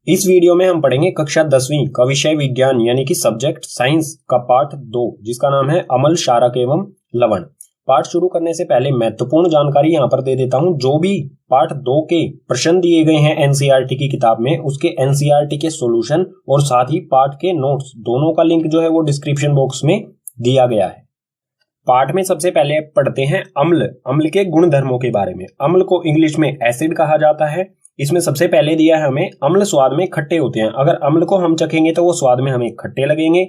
इस वीडियो में हम पढ़ेंगे कक्षा 10वीं का विषय विज्ञान यानी कि सब्जेक्ट साइंस का पार्ट 2 जिसका नाम है अम्ल, क्षारक एवं लवण। पाठ शुरू करने से पहले महत्वपूर्ण जानकारी यहां पर दे देता हूं। जो भी पार्ट 2 के प्रश्न दिए गए हैं एनसीईआरटी की किताब में, उसके एनसीईआरटी के सॉल्यूशन और साथ ही पाठ के नोट्स दोनों का लिंक जो है वो डिस्क्रिप्शन बॉक्स में दिया गया है। पाठ में सबसे पहले पढ़ते हैं अम्ल के गुण धर्मों के बारे में। अम्ल को इंग्लिश में एसिड कहा जाता है। इसमें सबसे पहले दिया है हमें अम्ल स्वाद में खट्टे होते हैं। अगर अम्ल को हम चखेंगे तो वो स्वाद में हमें खट्टे लगेंगे।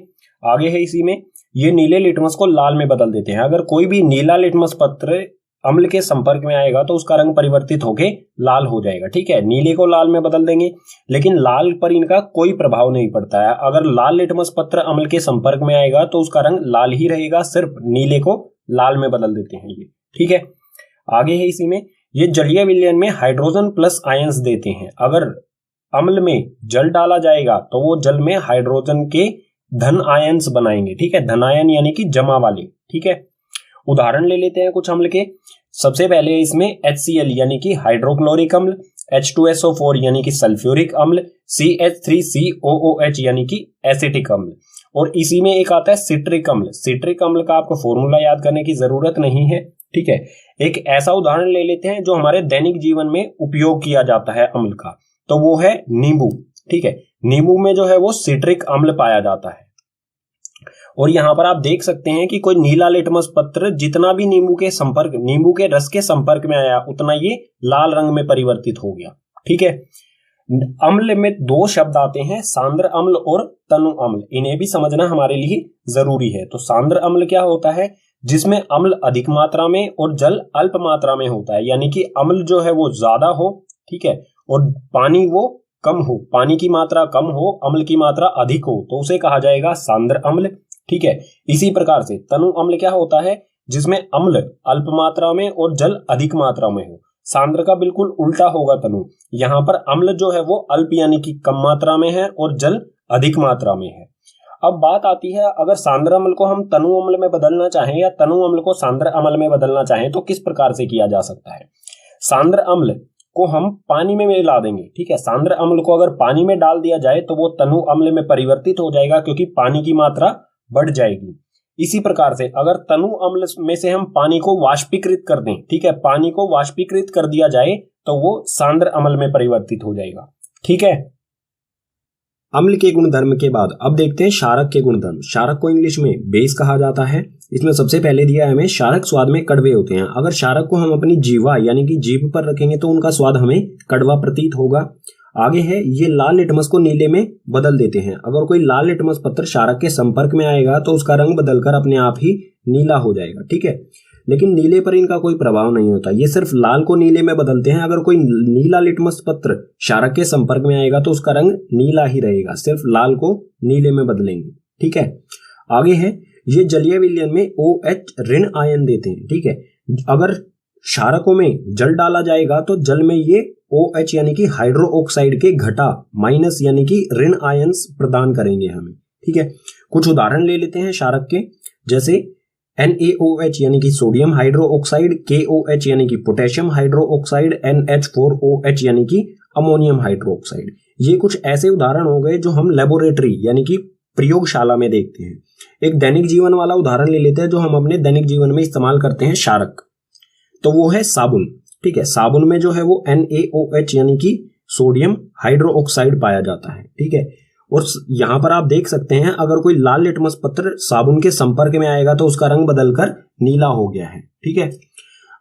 आगे है इसी में ये नीले लिटमस को लाल में बदल देते हैं। अगर कोई भी नीला लिटमस पत्र अम्ल के संपर्क में आएगा तो उसका रंग परिवर्तित होकर लाल हो जाएगा। ठीक है, नीले को लाल में बदल देंगे, लेकिन लाल पर इनका कोई प्रभाव नहीं पड़ता है। अगर लाल लिटमस पत्र अम्ल के संपर्क में आएगा तो उसका रंग लाल ही रहेगा, सिर्फ नीले को लाल में बदल देते हैं ये। ठीक है, आगे है इसी में ये जलीय विलयन में हाइड्रोजन प्लस आयंस देते हैं। अगर अम्ल में जल डाला जाएगा तो वो जल में हाइड्रोजन के धन आयंस बनाएंगे। ठीक है, धन आयन यानी कि जमा वाले। ठीक है, उदाहरण ले लेते हैं कुछ अम्ल के। सबसे पहले इसमें HCl यानी कि हाइड्रोक्लोरिक अम्ल, H2SO4 यानी कि सल्फ्यूरिक अम्ल, CH3COOH यानी कि एसिटिक अम्ल, और इसी में एक आता है सिट्रिक अम्ल। सिट्रिक अम्ल का आपको फॉर्मूला याद करने की जरूरत नहीं है। ठीक है, एक ऐसा उदाहरण ले लेते हैं जो हमारे दैनिक जीवन में उपयोग किया जाता है अम्ल का, तो वो है नींबू। ठीक है, नींबू में जो है वो सिट्रिक अम्ल पाया जाता है। और यहां पर आप देख सकते हैं कि कोई नीला लिटमस पत्र जितना भी नींबू के रस के संपर्क में आया उतना ये लाल रंग में परिवर्तित हो गया। ठीक है, अम्ल में दो शब्द आते हैं, सांद्र अम्ल और तनु अम्ल। इन्हें भी समझना हमारे लिए जरूरी है। तो सांद्र अम्ल क्या होता है? जिसमें अम्ल अधिक मात्रा में और जल अल्प मात्रा में होता है, यानी कि अम्ल जो है वो ज्यादा हो, ठीक है, और पानी वो कम हो, पानी की मात्रा कम हो, अम्ल की मात्रा अधिक हो, तो उसे कहा जाएगा सांद्र अम्ल। ठीक है, इसी प्रकार से तनु अम्ल क्या होता है? जिसमें अम्ल अल्प मात्रा में और जल अधिक मात्रा में हो। सांद्र का बिल्कुल उल्टा होगा तनु। यहां पर अम्ल जो है वो अल्प यानी कि कम मात्रा में है और जल अधिक मात्रा में है। अब बात आती है, अगर सांद्र अम्ल को हम तनु अम्ल में बदलना चाहें या तनु अम्ल को सांद्र अम्ल में बदलना चाहें तो किस प्रकार से किया जा सकता है? सांद्र अम्ल को हम पानी में मिला देंगे। ठीक है, सांद्र अम्ल को अगर पानी में डाल दिया जाए तो वो तनु अम्ल में परिवर्तित हो जाएगा, क्योंकि पानी की मात्रा बढ़ जाएगी। इसी प्रकार से अगर तनु अम्ल में से हम पानी को वाष्पीकृत कर दें, ठीक है, पानी को वाष्पीकृत कर दिया जाए तो वो सांद्र अम्ल में परिवर्तित हो जाएगा। ठीक है, अम्ल के गुणधर्म के बाद अब देखते हैं क्षारक के गुणधर्म। क्षारक को इंग्लिश में बेस कहा जाता है। इसमें सबसे पहले दिया है हमें क्षारक स्वाद में कड़वे होते हैं। अगर क्षारक को हम अपनी जीवा यानी कि जीभ पर रखेंगे तो उनका स्वाद हमें कड़वा प्रतीत होगा। आगे है ये लाल लिटमस को नीले में बदल देते हैं। अगर कोई लाल लिटमस पत्र क्षारक के संपर्क में आएगा तो उसका रंग बदलकर अपने आप ही नीला हो जाएगा। ठीक है, लेकिन नीले पर इनका कोई प्रभाव नहीं होता, ये सिर्फ लाल को नीले में बदलते हैं। अगर कोई नीला लिटमस पत्र क्षारक के संपर्क में आएगा तो उसका रंग नीला ही रहेगा, सिर्फ लाल को नीले में बदलेंगे। ठीक है, आगे है ये जलीय विलयन में OH ऋण आयन देते हैं। ठीक है, अगर क्षारकों में जल डाला जाएगा तो जल में ये OH यानी कि हाइड्रो ऑक्साइड के घटा माइनस यानी कि ऋण आयंस प्रदान करेंगे हमें। ठीक है, कुछ उदाहरण ले लेते हैं क्षारक के, जैसे NaOH यानी कि सोडियम हाइड्रो ऑक्साइड, KOH यानी कि पोटेशियम हाइड्रो ऑक्साइड, NH4OH यानी कि अमोनियम हाइड्रो ऑक्साइड। ये कुछ ऐसे उदाहरण हो गए जो हम लेबोरेटरी यानी कि प्रयोगशाला में देखते हैं। एक दैनिक जीवन वाला उदाहरण ले लेते हैं जो हम अपने दैनिक जीवन में इस्तेमाल करते हैं क्षारक, तो वो है साबुन। ठीक है, साबुन में जो है वो NaOH यानी कि सोडियम हाइड्रो ऑक्साइड पाया जाता है। ठीक है, और यहां पर आप देख सकते हैं अगर कोई लाल लिटमस पत्र साबुन के संपर्क में आएगा तो उसका रंग बदलकर नीला हो गया है। ठीक है,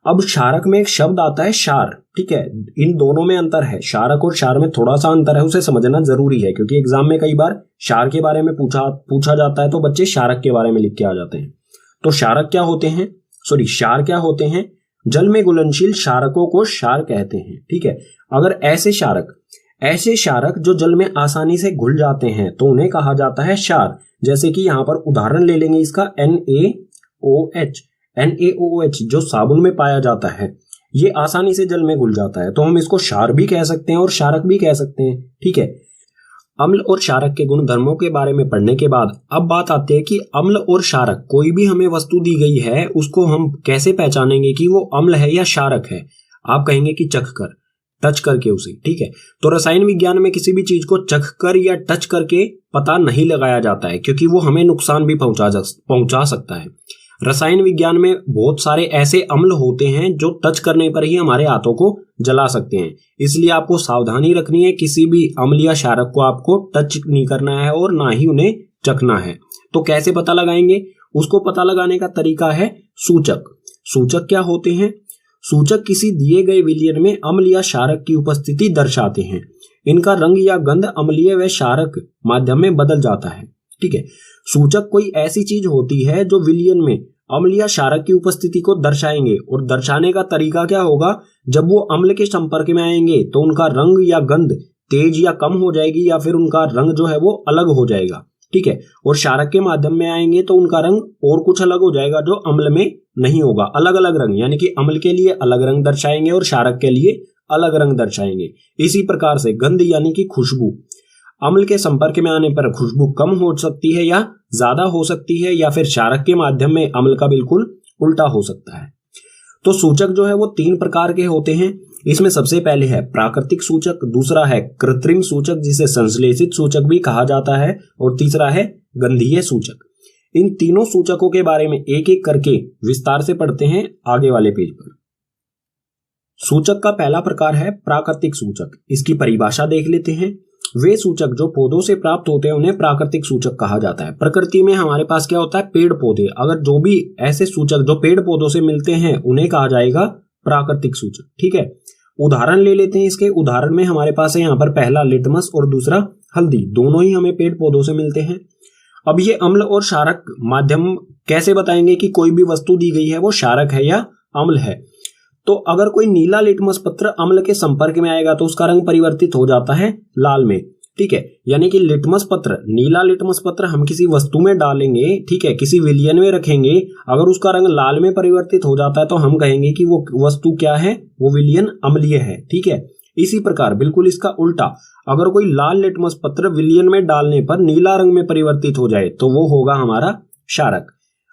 अब क्षारक में एक शब्द आता है क्षार। ठीक है, इन दोनों में अंतर है, क्षारक और क्षार में थोड़ा सा अंतर है, उसे समझना जरूरी है, क्योंकि एग्जाम में कई बार क्षार के बारे में पूछा जाता है तो बच्चे क्षारक के बारे में लिख के आ जाते हैं। तो क्षारक क्या होते हैं? क्षार क्या होते हैं? जल में घुलनशील क्षारकों को क्षार कहते हैं। ठीक है, अगर ऐसे क्षारक जो जल में आसानी से घुल जाते हैं तो उन्हें कहा जाता है क्षार। जैसे कि यहां पर उदाहरण ले लेंगे इसका NaOH जो साबुन में पाया जाता है, ये आसानी से जल में घुल जाता है, तो हम इसको क्षार भी कह सकते हैं और क्षारक भी कह सकते हैं। ठीक है, अम्ल और क्षारक के गुण धर्मों के बारे में पढ़ने के बाद अब बात आती है कि अम्ल और क्षारक, कोई भी हमें वस्तु दी गई है उसको हम कैसे पहचानेंगे कि वो अम्ल है या क्षारक है। आप कहेंगे कि चख कर, टच करके उसे, ठीक है। तो रसायन विज्ञान में किसी भी चीज को चख कर या टच करके पता नहीं लगाया जाता है, क्योंकि वो हमें नुकसान भी पहुंचा सकता है। रसायन विज्ञान में बहुत सारे ऐसे अम्ल होते हैं जो टच करने पर ही हमारे हाथों को जला सकते हैं, इसलिए आपको सावधानी रखनी है, किसी भी अम्ल या क्षारक को आपको टच नहीं करना है और ना ही उन्हें चखना है। तो कैसे पता लगाएंगे? उसको पता लगाने का तरीका है सूचक। सूचक क्या होते हैं? सूचक किसी दिए गए विलयन में अम्ल या क्षारक की उपस्थिति दर्शाते हैं। इनका रंग या गंध अम्लीय व क्षारक माध्यम में बदल जाता है, ठीक है। सूचक कोई ऐसी चीज होती है जो विलयन में अम्ल या क्षारक की उपस्थिति को दर्शाएंगे, और दर्शाने का तरीका क्या होगा? जब वो अम्ल के संपर्क में आएंगे तो उनका रंग या गंध तेज या कम हो जाएगी, या फिर उनका रंग जो है वो अलग हो जाएगा, ठीक है। और क्षारक के माध्यम में आएंगे तो उनका रंग और कुछ अलग हो जाएगा जो अम्ल में नहीं होगा। अलग अलग रंग, यानी कि अम्ल के लिए अलग रंग दर्शाएंगे और क्षारक के लिए अलग रंग दर्शाएंगे। इसी प्रकार से गंध यानी कि खुशबू, अम्ल के संपर्क में आने पर खुशबू कम हो सकती है या ज्यादा हो सकती है, या फिर क्षारक के माध्यम में अम्ल का बिल्कुल उल्टा हो सकता है। तो सूचक जो है वो 3 प्रकार के होते हैं। इसमें सबसे पहले है प्राकृतिक सूचक, दूसरा है कृत्रिम सूचक जिसे संश्लेषित सूचक भी कहा जाता है, और तीसरा है गंधीय सूचक। इन तीनों सूचकों के बारे में एक एक करके विस्तार से पढ़ते हैं आगे वाले पेज पर। सूचक का पहला प्रकार है प्राकृतिक सूचक। इसकी परिभाषा देख लेते हैं। वे सूचक जो पौधों से प्राप्त होते हैं उन्हें प्राकृतिक सूचक कहा जाता है। प्रकृति में हमारे पास क्या होता है? पेड़ पौधे। अगर जो भी ऐसे सूचक जो पेड़ पौधों से मिलते हैं उन्हें कहा जाएगा प्राकृतिक सूचक, ठीक है। उदाहरण ले लेते हैं इसके। उदाहरण में हमारे पास है यहाँ पर पहला लिटमस और दूसरा हल्दी, दोनों ही हमें पेड़ पौधों से मिलते हैं। अब ये अम्ल और क्षारक माध्यम कैसे बताएंगे कि कोई भी वस्तु दी गई है वो क्षारक है या अम्ल है? तो अगर कोई नीला लिटमस पत्र अम्ल के संपर्क में आएगा तो उसका रंग परिवर्तित हो जाता है लाल में, ठीक है। यानी कि लिटमस पत्र, नीला लिटमस पत्र हम किसी वस्तु में डालेंगे, ठीक है, किसी विलयन में रखेंगे, अगर उसका रंग लाल में परिवर्तित हो जाता है तो हम कहेंगे कि वो वस्तु क्या है? वो विलयन अम्लीय है, ठीक है। इसी प्रकार बिल्कुल इसका उल्टा, अगर कोई लाल लिटमस पत्र विलयन में डालने पर नीला रंग में परिवर्तित हो जाए तो वो होगा हमारा क्षारक।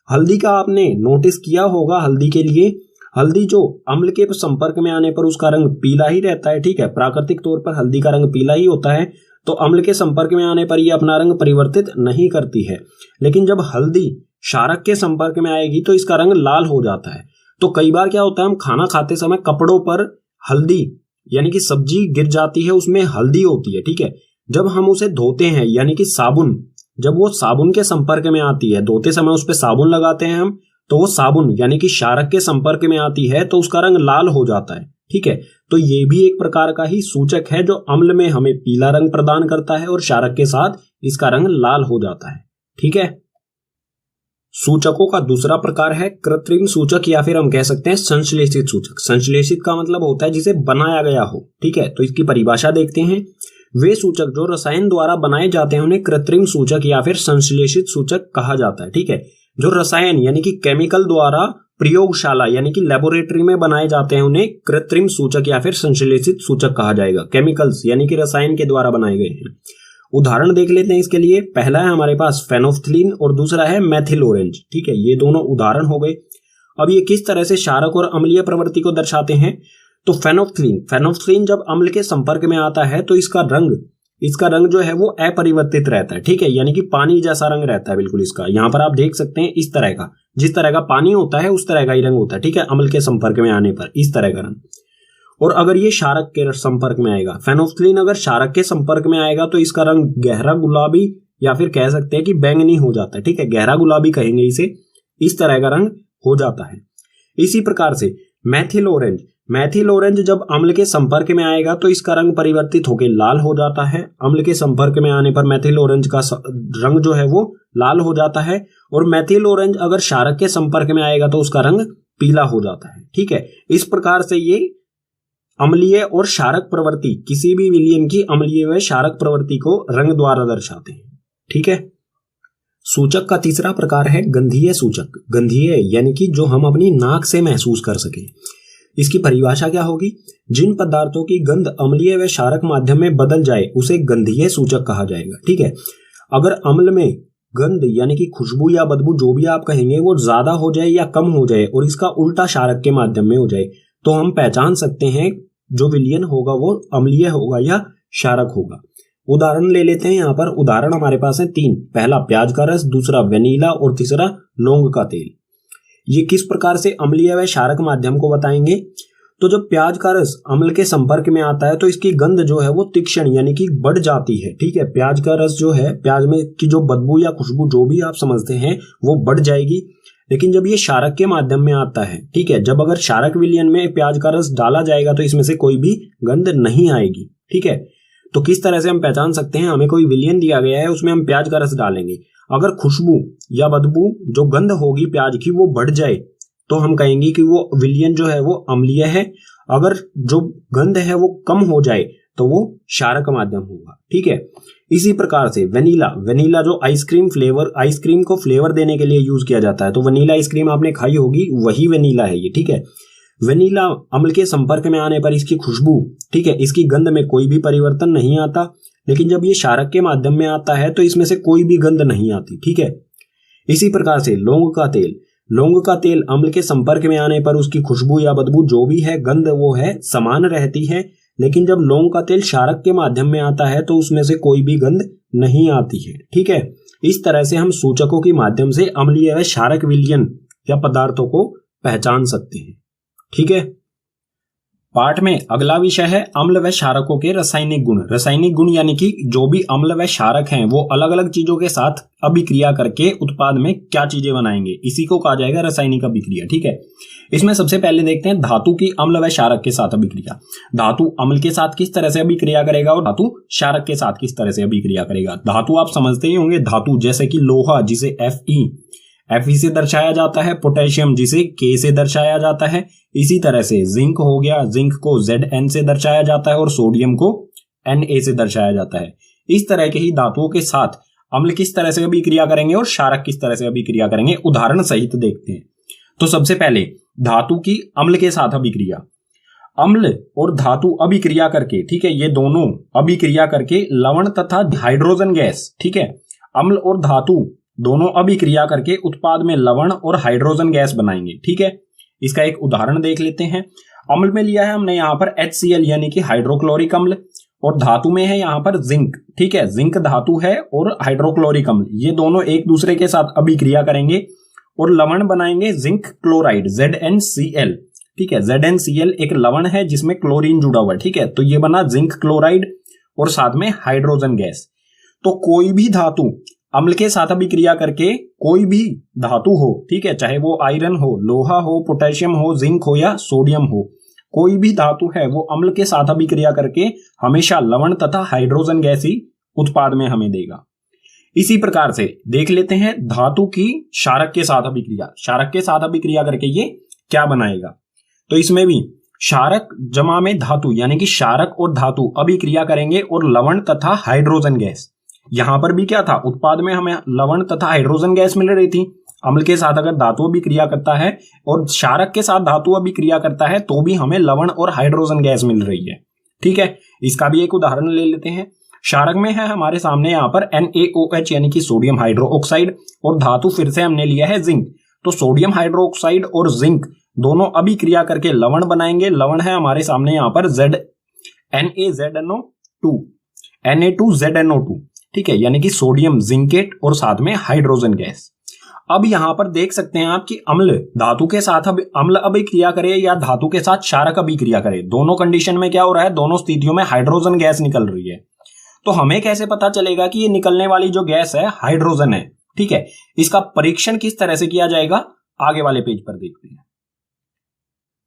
हल्दी का आपने नोटिस किया होगा, हल्दी के लिए हल्दी जो अम्ल के संपर्क में आने पर उसका रंग पीला ही रहता है, ठीक है। प्राकृतिक तौर पर हल्दी का रंग पीला ही होता है, तो अम्ल के संपर्क में आने पर यह अपना रंग परिवर्तित नहीं करती है। लेकिन जब हल्दी क्षारक के संपर्क में आएगी तो इसका रंग लाल हो जाता है। तो कई बार क्या होता है, हम खाना खाते समय कपड़ों पर हल्दी यानी कि सब्जी गिर जाती है, उसमें हल्दी होती है, ठीक है। जब हम उसे धोते हैं यानी कि साबुन, जब वो साबुन के संपर्क में आती है, धोते समय उस पर साबुन लगाते हैं हम, तो वो साबुन यानी कि क्षारक के संपर्क में आती है तो उसका रंग लाल हो जाता है, ठीक है। तो ये भी एक प्रकार का ही सूचक है जो अम्ल में हमें पीला रंग प्रदान करता है और क्षारक के साथ इसका रंग लाल हो जाता है, ठीक है। सूचकों का दूसरा प्रकार है कृत्रिम सूचक, या फिर हम कह सकते हैं संश्लेषित सूचक। संश्लेषित का मतलब होता है जिसे बनाया गया हो, ठीक है। तो इसकी परिभाषा देखते हैं। वे सूचक जो रसायन द्वारा बनाए जाते हैं उन्हें कृत्रिम सूचक या फिर संश्लेषित सूचक कहा जाता है, ठीक है। जो रसायन यानी कि केमिकल द्वारा प्रयोगशाला यानी कि लेबोरेटरी में बनाए जाते हैं उन्हें कृत्रिम सूचक या फिर संश्लेषित सूचक कहा जाएगा। केमिकल्स यानी कि रसायन के द्वारा बनाए गए हैं। उदाहरण देख लेते हैं इसके लिए। पहला है हमारे पास फेनोफ्थलीन और दूसरा है मेथिल ऑरेंज, ठीक है। ये दोनों उदाहरण हो गए। अब ये किस तरह से क्षारक और अम्लीय प्रवृत्ति को दर्शाते हैं? तो फेनोफ्थलीन जब अम्ल के संपर्क में आता है तो इसका रंग जो है वो अपरिवर्तित रहता है, ठीक है। यानी कि पानी जैसा रंग रहता है बिल्कुल इसका। यहाँ पर आप देख सकते हैं इस तरह का, जिस तरह का पानी होता है उस तरह का ही रंग होता है, ठीक है। अम्ल के संपर्क में आने पर इस तरह का रंग। और अगर ये क्षारक के संपर्क में आएगा, फेनोफ्थलीन अगर क्षारक के संपर्क में आएगा तो इसका रंग गहरा गुलाबी या फिर कह सकते हैं कि बैंगनी हो जाता है, ठीक है। गहरा गुलाबी कहेंगे इसे, इस तरह का रंग हो जाता है। इसी प्रकार से मेथिल ऑरेंज जब अम्ल के संपर्क में आएगा तो इसका रंग परिवर्तित होकर लाल हो जाता है। अम्ल के संपर्क में आने पर मेथिल ऑरेंज का रंग जो है वो लाल हो जाता है। और मेथिल ऑरेंज अगर क्षारक के संपर्क में आएगा तो उसका रंग पीला हो जाता है, ठीक है। इस प्रकार से ये अम्लीय और क्षारक प्रवृत्ति, किसी भी विलयन की अम्लीय व क्षारक प्रवृत्ति को रंग द्वारा दर्शाते हैं, ठीक है। सूचक का तीसरा प्रकार है गंधीय सूचक। गंधीय यानी कि जो हम अपनी नाक से महसूस कर सके। इसकी परिभाषा क्या होगी? जिन पदार्थों की गंध अम्लीय व क्षारक माध्यम में बदल जाए उसे गंधीय सूचक कहा जाएगा, ठीक है। अगर अम्ल में गंध यानी कि खुशबू या बदबू जो भी आप कहेंगे वो ज्यादा हो जाए या कम हो जाए और इसका उल्टा क्षारक के माध्यम में हो जाए तो हम पहचान सकते हैं जो विलयन होगा वो अम्लीय होगा या क्षारक होगा। उदाहरण ले लेते हैं। यहाँ पर उदाहरण हमारे पास है 3। पहला प्याज का रस, दूसरा वेनिला और तीसरा लौंग का तेल। ये किस प्रकार से अम्लीय व क्षारक माध्यम को बताएंगे। तो जब प्याज का रस अम्ल के संपर्क में आता है तो इसकी गंध जो है वो तीक्ष्ण यानी कि बढ़ जाती है। ठीक है, प्याज का रस जो है, प्याज में की जो बदबू या खुशबू जो भी आप समझते हैं वो बढ़ जाएगी। लेकिन जब ये क्षारक के माध्यम में आता है, ठीक है, जब अगर क्षारक विलयन में प्याज का रस डाला जाएगा तो इसमें से कोई भी गंध नहीं आएगी। ठीक है, तो किस तरह से हम पहचान सकते हैं। हमें कोई विलयन दिया गया है, उसमें हम प्याज का रस डालेंगे, अगर खुशबू या बदबू जो गंध होगी प्याज की वो बढ़ जाए तो हम कहेंगे कि वो विलयन जो है वो अम्लीय है। अगर जो गंध है वो कम हो जाए तो वो क्षारक माध्यम होगा। ठीक है, इसी प्रकार से वेनिला जो आइसक्रीम को फ्लेवर देने के लिए यूज किया जाता है, तो वेनिला आइसक्रीम आपने खाई होगी, वही वेनिला है ये। ठीक है, वेनिला अम्ल के संपर्क में आने पर इसकी खुशबू, ठीक है, इसकी गंध में कोई भी परिवर्तन नहीं आता। लेकिन जब ये क्षारक के माध्यम में आता है तो इसमें से कोई भी गंध नहीं आती। ठीक है, इसी प्रकार से लौंग का तेल अम्ल के संपर्क में आने पर उसकी खुशबू या बदबू जो भी है, गंध वो है समान रहती है। लेकिन जब लौंग का तेल क्षारक के माध्यम में आता है तो उसमें से कोई भी गंध नहीं आती है। ठीक है, इस तरह से हम सूचकों के माध्यम से अम्लीय व क्षारक विलयन या पदार्थों को पहचान सकते हैं। ठीक है, पाठ में अगला विषय है अम्ल व क्षारकों के रासायनिक गुण। रासायनिक गुण यानी कि जो भी अम्ल व क्षारक हैं वो अलग अलग चीजों के साथ अभिक्रिया करके उत्पाद में क्या चीजें बनाएंगे, इसी को कहा जाएगा रासायनिक अभिक्रिया। ठीक है, इसमें सबसे पहले देखते हैं धातु की अम्ल व क्षारक के साथ अभिक्रिया। धातु अम्ल के साथ किस तरह से अभिक्रिया करेगा और धातु क्षारक के साथ किस तरह से अभिक्रिया करेगा। धातु आप समझते ही होंगे, धातु जैसे कि लोहा जिसे Fe से दर्शाया जाता है, पोटेशियम जिसे K से दर्शाया जाता है। इसी तरह से जिंक हो गया, जिंक को Zn से दर्शाया जाता है और सोडियम को Na से दर्शाया जाता है। इस तरह के ही धातुओं के साथ अम्ल किस तरह से अभिक्रिया करेंगे और क्षारक किस तरह से अभिक्रिया करेंगे, उदाहरण सहित देखते हैं। तो सबसे पहले धातु की अम्ल के साथ अभिक्रिया। अम्ल और धातु अभिक्रिया करके, ठीक है, ये दोनों अभिक्रिया करके लवण तथा हाइड्रोजन गैस, ठीक है, अम्ल और धातु दोनों अभिक्रिया करके उत्पाद में लवण और हाइड्रोजन गैस बनाएंगे। ठीक है, इसका एक उदाहरण देख लेते हैं। अम्ल में लिया है हमने यहाँ पर HCl यानी कि हाइड्रोक्लोरिक अम्ल, और धातु में है यहाँ पर जिंक। ठीक है, जिंक धातु है और हाइड्रोक्लोरिक अम्ल, ये दोनों एक दूसरे के साथ अभिक्रिया करेंगे और लवण बनाएंगे जिंक क्लोराइड ZnCl। ठीक है, ZnCl एक लवण है जिसमें क्लोरीन जुड़ा हुआ है। ठीक है, तो ये बना जिंक क्लोराइड और साथ में हाइड्रोजन गैस। तो कोई भी धातु अम्ल के साथ अभिक्रिया करके, कोई भी धातु हो, ठीक है, चाहे वो आयरन हो, लोहा हो, पोटेशियम हो, जिंक हो या सोडियम हो, कोई भी धातु है वो अम्ल के साथ अभिक्रिया करके हमेशा लवण तथा हाइड्रोजन गैस ही उत्पाद में हमें देगा। इसी प्रकार से देख लेते हैं धातु की क्षारक के साथ अभिक्रिया। क्षारक के साथ अभिक्रिया करके ये क्या बनाएगा। तो इसमें भी क्षारक जमा में धातु यानी कि क्षारक और धातु अभिक्रिया करेंगे और लवण तथा हाइड्रोजन गैस। यहां पर भी क्या था, उत्पाद में हमें लवण तथा हाइड्रोजन गैस मिल रही थी। अम्ल के साथ अगर धातु अभिक्रिया करता है और क्षारक के साथ धातु अभिक्रिया करता है तो भी हमें लवण और हाइड्रोजन गैस मिल रही है। ठीक है, इसका भी एक उदाहरण ले लेते हैं। क्षारक में है हमारे सामने यहाँ पर NaOH यानी कि सोडियम हाइड्रोक्साइड, और धातु फिर से हमने लिया है जिंक। तो सोडियम हाइड्रोक्साइड और जिंक दोनों अभिक्रिया करके लवण बनाएंगे। लवण है हमारे सामने यहाँ पर Na2ZNO2। ठीक है, यानी कि सोडियम जिंकेट और साथ में हाइड्रोजन गैस। अब यहां पर देख सकते हैं आप कि अम्ल धातु के साथ अम्ल अभिक्रिया करे या धातु के साथ क्षारक अभिक्रिया करे, दोनों कंडीशन में क्या हो रहा है, दोनों स्थितियों में हाइड्रोजन गैस निकल रही है। तो हमें कैसे पता चलेगा कि ये निकलने वाली जो गैस है हाइड्रोजन है। ठीक है, इसका परीक्षण किस तरह से किया जाएगा, आगे वाले पेज पर देखते हैं।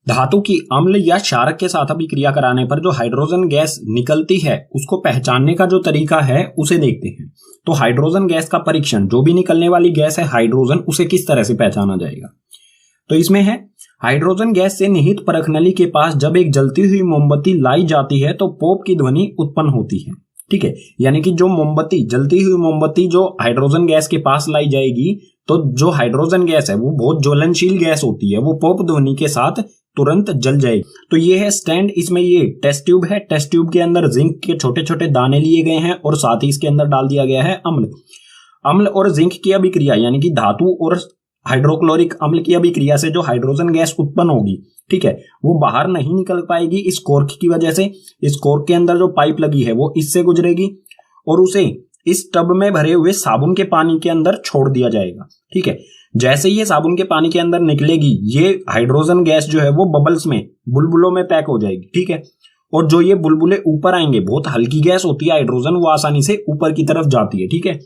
धातु की अम्ल या क्षारक के साथ अभिक्रिया कराने पर जो हाइड्रोजन गैस निकलती है उसको पहचानने का जो तरीका है उसे देखते हैं। तो हाइड्रोजन गैस का परीक्षण, जो भी निकलने वाली गैस है हाइड्रोजन, उसे किस तरह से पहचाना जाएगा। तो इसमें है हाइड्रोजन गैस से निहित परख नली के पास जब एक जलती हुई मोमबत्ती लाई जाती है तो पोप की ध्वनि उत्पन्न होती है। ठीक है, यानी कि जो मोमबत्ती, जलती हुई मोमबत्ती जो हाइड्रोजन गैस के पास लाई जाएगी तो जो हाइड्रोजन गैस है वो बहुत ज्वलनशील गैस होती है, वो पोप ध्वनि के साथ तुरंत जल जाएगी। तो ये है स्टैंड, इसमें ये टेस्ट ट्यूब है। टेस्ट ट्यूब के अंदर जिंक के छोटे छोटे दाने लिए गए हैं और साथ ही इसके अंदर डाल दिया गया है अम्ल। अम्ल और जिंक की अभिक्रिया यानी कि धातु और हाइड्रोक्लोरिक अम्ल की अभिक्रिया से जो हाइड्रोजन गैस उत्पन्न होगी, ठीक है, वो बाहर नहीं निकल पाएगी इस कॉर्क की वजह से। इस कॉर्क के अंदर जो पाइप लगी है वो इससे गुजरेगी और उसे इस टब में भरे हुए साबुन के पानी के अंदर छोड़ दिया जाएगा, ठीक है। जैसे ये साबुन के पानी के अंदर निकलेगी, ये हाइड्रोजन गैस जो है वो बबल्स में, बुलबुलों में पैक हो जाएगी, ठीक है। और जो ये बुलबुले ऊपर आएंगे, बहुत हल्की गैस होती है हाइड्रोजन, वो आसानी से ऊपर की तरफ जाती है, ठीक है।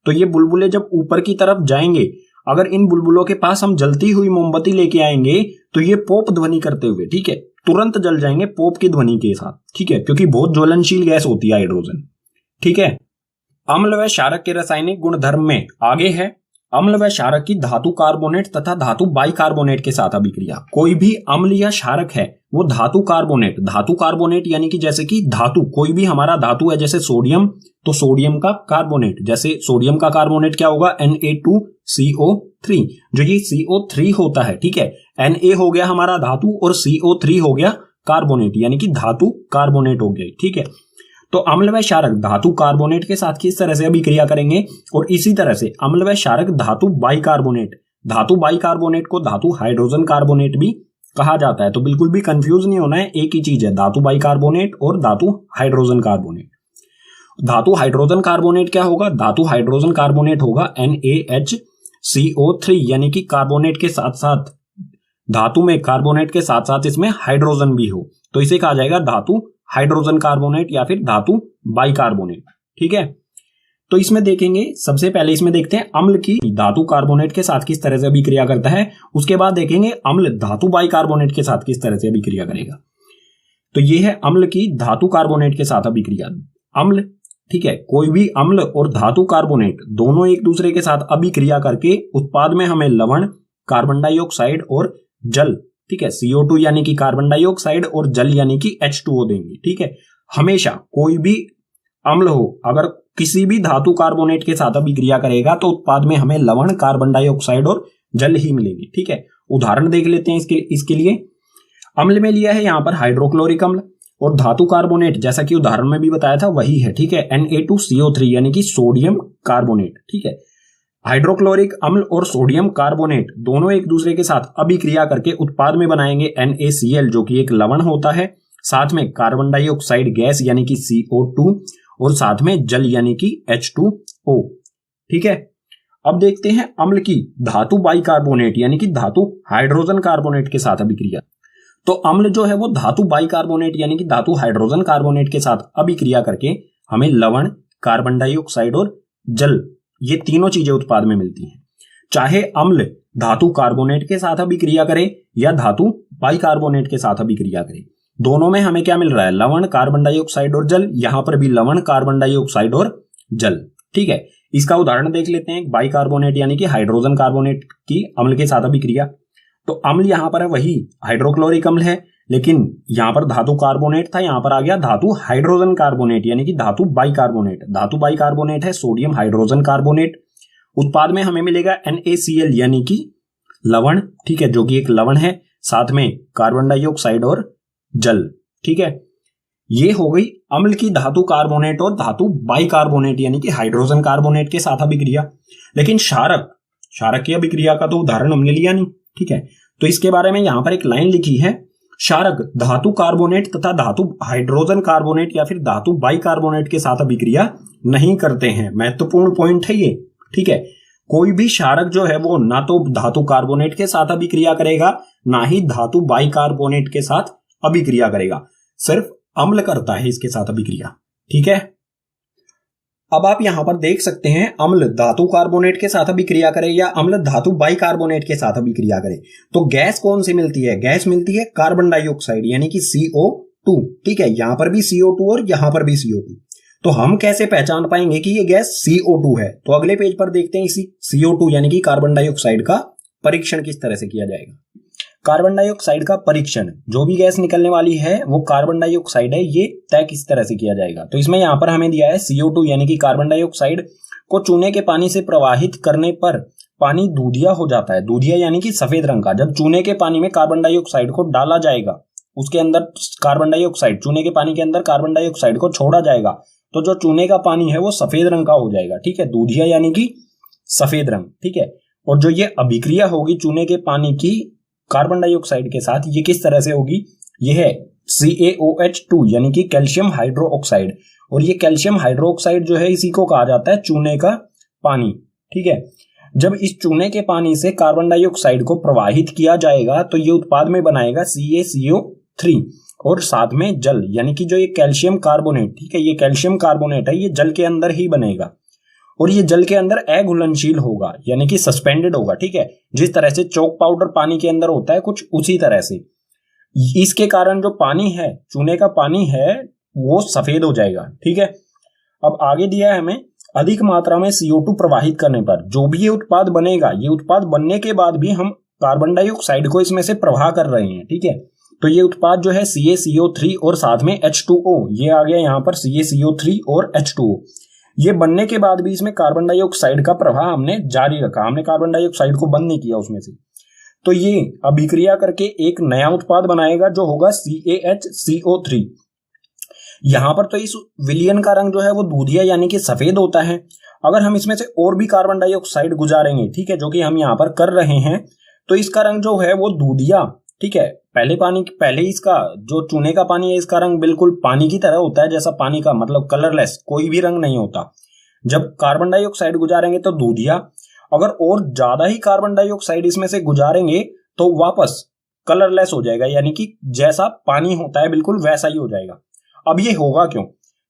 तो ये बुलबुले जब ऊपर की तरफ जाएंगे, अगर इन बुलबुलों के पास हम जलती हुई मोमबत्ती लेके आएंगे तो ये पोप ध्वनि करते हुए, ठीक है, तुरंत जल जाएंगे पोप की ध्वनि के साथ, ठीक है, क्योंकि बहुत ज्वलनशील गैस होती है हाइड्रोजन, ठीक है। अम्ल व क्षारक के रासायनिक गुणधर्म में आगे है अम्ल व क्षारक की धातु कार्बोनेट तथा धातु बाइकार्बोनेट के साथ अभिक्रिया। कोई भी अम्ल या क्षारक है वो धातु कार्बोनेट यानी कि जैसे कि धातु, कोई भी हमारा धातु है जैसे सोडियम, तो सोडियम का कार्बोनेट, जैसे सोडियम का कार्बोनेट क्या होगा, Na2CO3, जो ये CO3 होता है, ठीक है। Na हो गया हमारा धातु और CO3 हो गया कार्बोनेट, यानी कि धातु कार्बोनेट हो गया, ठीक है। तो अम्ल व क्षारक धातु कार्बोनेट के साथ किस तरह से अभिक्रिया करेंगे, और इसी तरह से अम्ल व क्षारक धातु बाइकार्बोनेट को धातु हाइड्रोजन कार्बोनेट भी कहा जाता है। तो बिल्कुल भी कंफ्यूज नहीं होना है, एक ही चीज है, धातु बाइकार्बोनेट और धातु हाइड्रोजन कार्बोनेट। धातु हाइड्रोजन कार्बोनेट क्या होगा, धातु हाइड्रोजन कार्बोनेट होगा NaHCO3, यानी कि कार्बोनेट के साथ साथ, धातु में कार्बोनेट के साथ साथ इसमें हाइड्रोजन भी हो, तो इसे कहा जाएगा धातु हाइड्रोजन कार्बोनेट या फिर धातु बाइकार्बोनेट, ठीक है। तो इसमें देखेंगे, सबसे पहले इसमें देखते हैं अम्ल की धातु कार्बोनेट के साथ किस तरह से अभिक्रिया करता है, उसके बाद देखेंगे अम्ल धातु बाइकार्बोनेट के साथ किस तरह से अभिक्रिया करेगा। तो ये है अम्ल की धातु कार्बोनेट के साथ अभिक्रिया। अम्ल, ठीक है, कोई भी अम्ल और धातु कार्बोनेट दोनों एक दूसरे के साथ अभिक्रिया करके उत्पाद में हमें लवण, कार्बन डाइऑक्साइड और जल, ठीक है, CO2 यानी कि कार्बन डाइऑक्साइड और जल यानी कि H2O देंगे, ठीक है। हमेशा कोई भी अम्ल हो, अगर किसी भी धातु कार्बोनेट के साथ अभिक्रिया करेगा तो उत्पाद में हमें लवण, कार्बन डाइऑक्साइड और जल ही मिलेंगे, ठीक है। उदाहरण देख लेते हैं इसके लिए। अम्ल में लिया है यहां पर हाइड्रोक्लोरिक अम्ल, और धातु कार्बोनेट जैसा कि उदाहरण में भी बताया था वही है, ठीक है, Na2CO3 यानी कि सोडियम कार्बोनेट, ठीक है। हाइड्रोक्लोरिक अम्ल और सोडियम कार्बोनेट दोनों एक दूसरे के साथ अभिक्रिया करके उत्पाद में बनाएंगे NaCl, जो कि एक लवण होता है, साथ में कार्बन डाइऑक्साइड गैस यानी कि CO2 और साथ में जल यानी कि H2O, ठीक है। अब देखते हैं अम्ल की धातु बाइकार्बोनेट यानी कि धातु हाइड्रोजन कार्बोनेट के साथ अभिक्रिया। तो अम्ल जो है वो धातु बाइकार्बोनेट यानी कि धातु हाइड्रोजन कार्बोनेट के साथ अभिक्रिया करके हमें लवण, कार्बन डाइऑक्साइड और जल, ये तीनों चीजें उत्पाद में मिलती हैं। चाहे अम्ल धातु कार्बोनेट के साथ अभिक्रिया करे या धातु बाइकार्बोनेट के साथ अभिक्रिया करे, दोनों में हमें क्या मिल रहा है, लवण, कार्बन डाइऑक्साइड और जल। यहां पर भी लवण, कार्बन डाइऑक्साइड और जल, ठीक है। इसका उदाहरण देख लेते हैं, बाइकार्बोनेट यानी कि हाइड्रोजन कार्बोनेट की अम्ल के साथ अभिक्रिया। तो अम्ल यहां पर है वही हाइड्रोक्लोरिक अम्ल है, लेकिन यहां पर धातु कार्बोनेट था, यहां पर आ गया धातु हाइड्रोजन कार्बोनेट यानी कि धातु बाइकार्बोनेट। धातु बाइकार्बोनेट है सोडियम हाइड्रोजन कार्बोनेट। उत्पाद में हमें मिलेगा NaCl यानी कि लवण, ठीक है, जो कि एक लवण है, साथ में कार्बन डाइऑक्साइड और जल, ठीक है। ये हो गई अम्ल की धातु कार्बोनेट और धातु बाइकार्बोनेट यानी कि हाइड्रोजन कार्बोनेट के साथ अभिक्रिया। लेकिन क्षारक की अभिक्रिया का तो उदाहरण हमने लिया नहीं, ठीक है। तो इसके बारे में यहां पर एक लाइन लिखी है, क्षारक धातु कार्बोनेट तथा धातु हाइड्रोजन कार्बोनेट या फिर धातु बाइकार्बोनेट के साथ अभिक्रिया नहीं करते हैं। महत्वपूर्ण पॉइंट है ये, ठीक है। कोई भी क्षारक जो है वो ना तो धातु कार्बोनेट के साथ अभिक्रिया करेगा, ना ही धातु बाइकार्बोनेट के साथ अभिक्रिया करेगा, सिर्फ अम्ल करता है इसके साथ अभिक्रिया, ठीक है। अब आप यहां पर देख सकते हैं, अम्ल धातु कार्बोनेट के साथ अभिक्रिया करे या अम्ल धातु बाइकार्बोनेट के साथ अभिक्रिया करे तो गैस कौन सी मिलती है, गैस मिलती है कार्बन डाइऑक्साइड यानी कि CO2, ठीक है। यहां पर भी CO2 और यहां पर भी CO2। तो हम कैसे पहचान पाएंगे कि ये गैस CO2 है, तो अगले पेज पर देखते हैं इसी CO2 यानी कि कार्बन डाइऑक्साइड का परीक्षण किस तरह से किया जाएगा। कार्बन डाइऑक्साइड का परीक्षण, जो भी गैस निकलने वाली है वो कार्बन डाइऑक्साइड है, ये तय किस तरह से किया जाएगा। तो इसमें यहां पर हमें दिया है CO2 यानी कि कार्बन डाइऑक्साइड को चूने के पानी से प्रवाहित करने पर पानी दूधिया हो जाता है। दूधिया यानी कि सफेद रंग का। जब चूने के पानी में कार्बन डाइऑक्साइड को डाला जाएगा, उसके अंदर कार्बन डाइऑक्साइड, चूने के पानी के अंदर कार्बन डाइऑक्साइड को छोड़ा जाएगा, तो जो चूने का पानी है वो सफेद रंग का हो जाएगा, ठीक है। दूधिया यानी कि सफेद रंग, ठीक है। और जो ये अभिक्रिया होगी चूने के पानी की कार्बन डाइऑक्साइड के साथ, ये किस तरह से होगी, ये है CaOH2 यानी कि कैल्शियम हाइड्रो ऑक्साइड। और ये कैल्शियम हाइड्रो ऑक्साइड जो है इसी को कहा जाता है चूने का पानी। ठीक है, जब इस चूने के पानी से कार्बन डाइऑक्साइड को प्रवाहित किया जाएगा तो ये उत्पाद में बनाएगा CaCO3 और साथ में जल, यानी कि जो ये कैल्शियम कार्बोनेट, ठीक है, ये कैल्शियम कार्बोनेट है, ये जल के अंदर ही बनेगा और ये जल के अंदर अघुलनशील होगा यानी कि सस्पेंडेड होगा। ठीक है, जिस तरह से चौक पाउडर पानी के अंदर होता है कुछ उसी तरह से इसके कारण जो पानी है, चूने का पानी है, वो सफेद हो जाएगा। ठीक है, अब आगे दिया है हमें अधिक मात्रा में CO2 प्रवाहित करने पर जो भी ये उत्पाद बनेगा, ये उत्पाद बनने के बाद भी हम कार्बन डाइऑक्साइड को इसमें से प्रवाह कर रहे हैं। ठीक है, तो ये उत्पाद जो है CaCO3 और साथ में H2O, ये आ गया यहाँ पर CaCO3 और H2O, ये बनने के बाद भी इसमें कार्बन डाइऑक्साइड का प्रवाह हमने जारी रखा, हमने कार्बन डाइऑक्साइड को बंद नहीं किया उसमें से। तो ये अभिक्रिया करके एक नया उत्पाद बनाएगा जो होगा CaHCO3। यहां पर तो इस विलयन का रंग जो है वो दूधिया यानी कि सफेद होता है। अगर हम इसमें से और भी कार्बन डाइऑक्साइड गुजारेंगे, ठीक है, जो कि हम यहाँ पर कर रहे हैं, तो इसका रंग जो है वो दूधिया, ठीक है, पहले इसका जो चूने का पानी है इसका रंग बिल्कुल पानी की तरह होता है, जैसा पानी का मतलब कलरलेस, कोई भी रंग नहीं होता। जब कार्बन डाइऑक्साइड गुजारेंगे तो दूधिया, अगर और ज्यादा ही कार्बन डाइऑक्साइड इसमें से गुजारेंगे तो वापस कलरलेस हो जाएगा, यानी कि जैसा पानी होता है बिल्कुल वैसा ही हो जाएगा। अब ये होगा क्यों?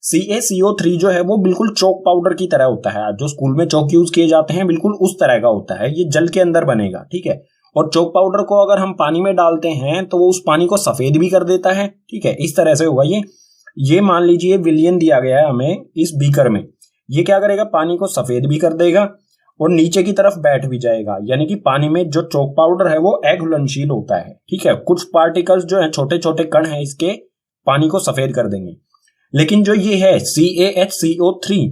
CaCO3 जो है वो बिल्कुल चौक पाउडर की तरह होता है, जो स्कूल में चौक यूज किए जाते हैं बिल्कुल उस तरह का होता है, ये जल के अंदर बनेगा। ठीक है, और चौक पाउडर को अगर हम पानी में डालते हैं तो वो उस पानी को सफेद भी कर देता है। ठीक है, इस तरह से होगा ये मान लीजिए विलयन दिया गया है हमें इस बीकर में, ये क्या करेगा, पानी को सफेद भी कर देगा और नीचे की तरफ बैठ भी जाएगा, यानी कि पानी में जो चौक पाउडर है वो अघुलनशील होता है। ठीक है, कुछ पार्टिकल्स जो है छोटे छोटे कण है इसके पानी को सफेद कर देंगे। लेकिन जो ये है CaHCO3,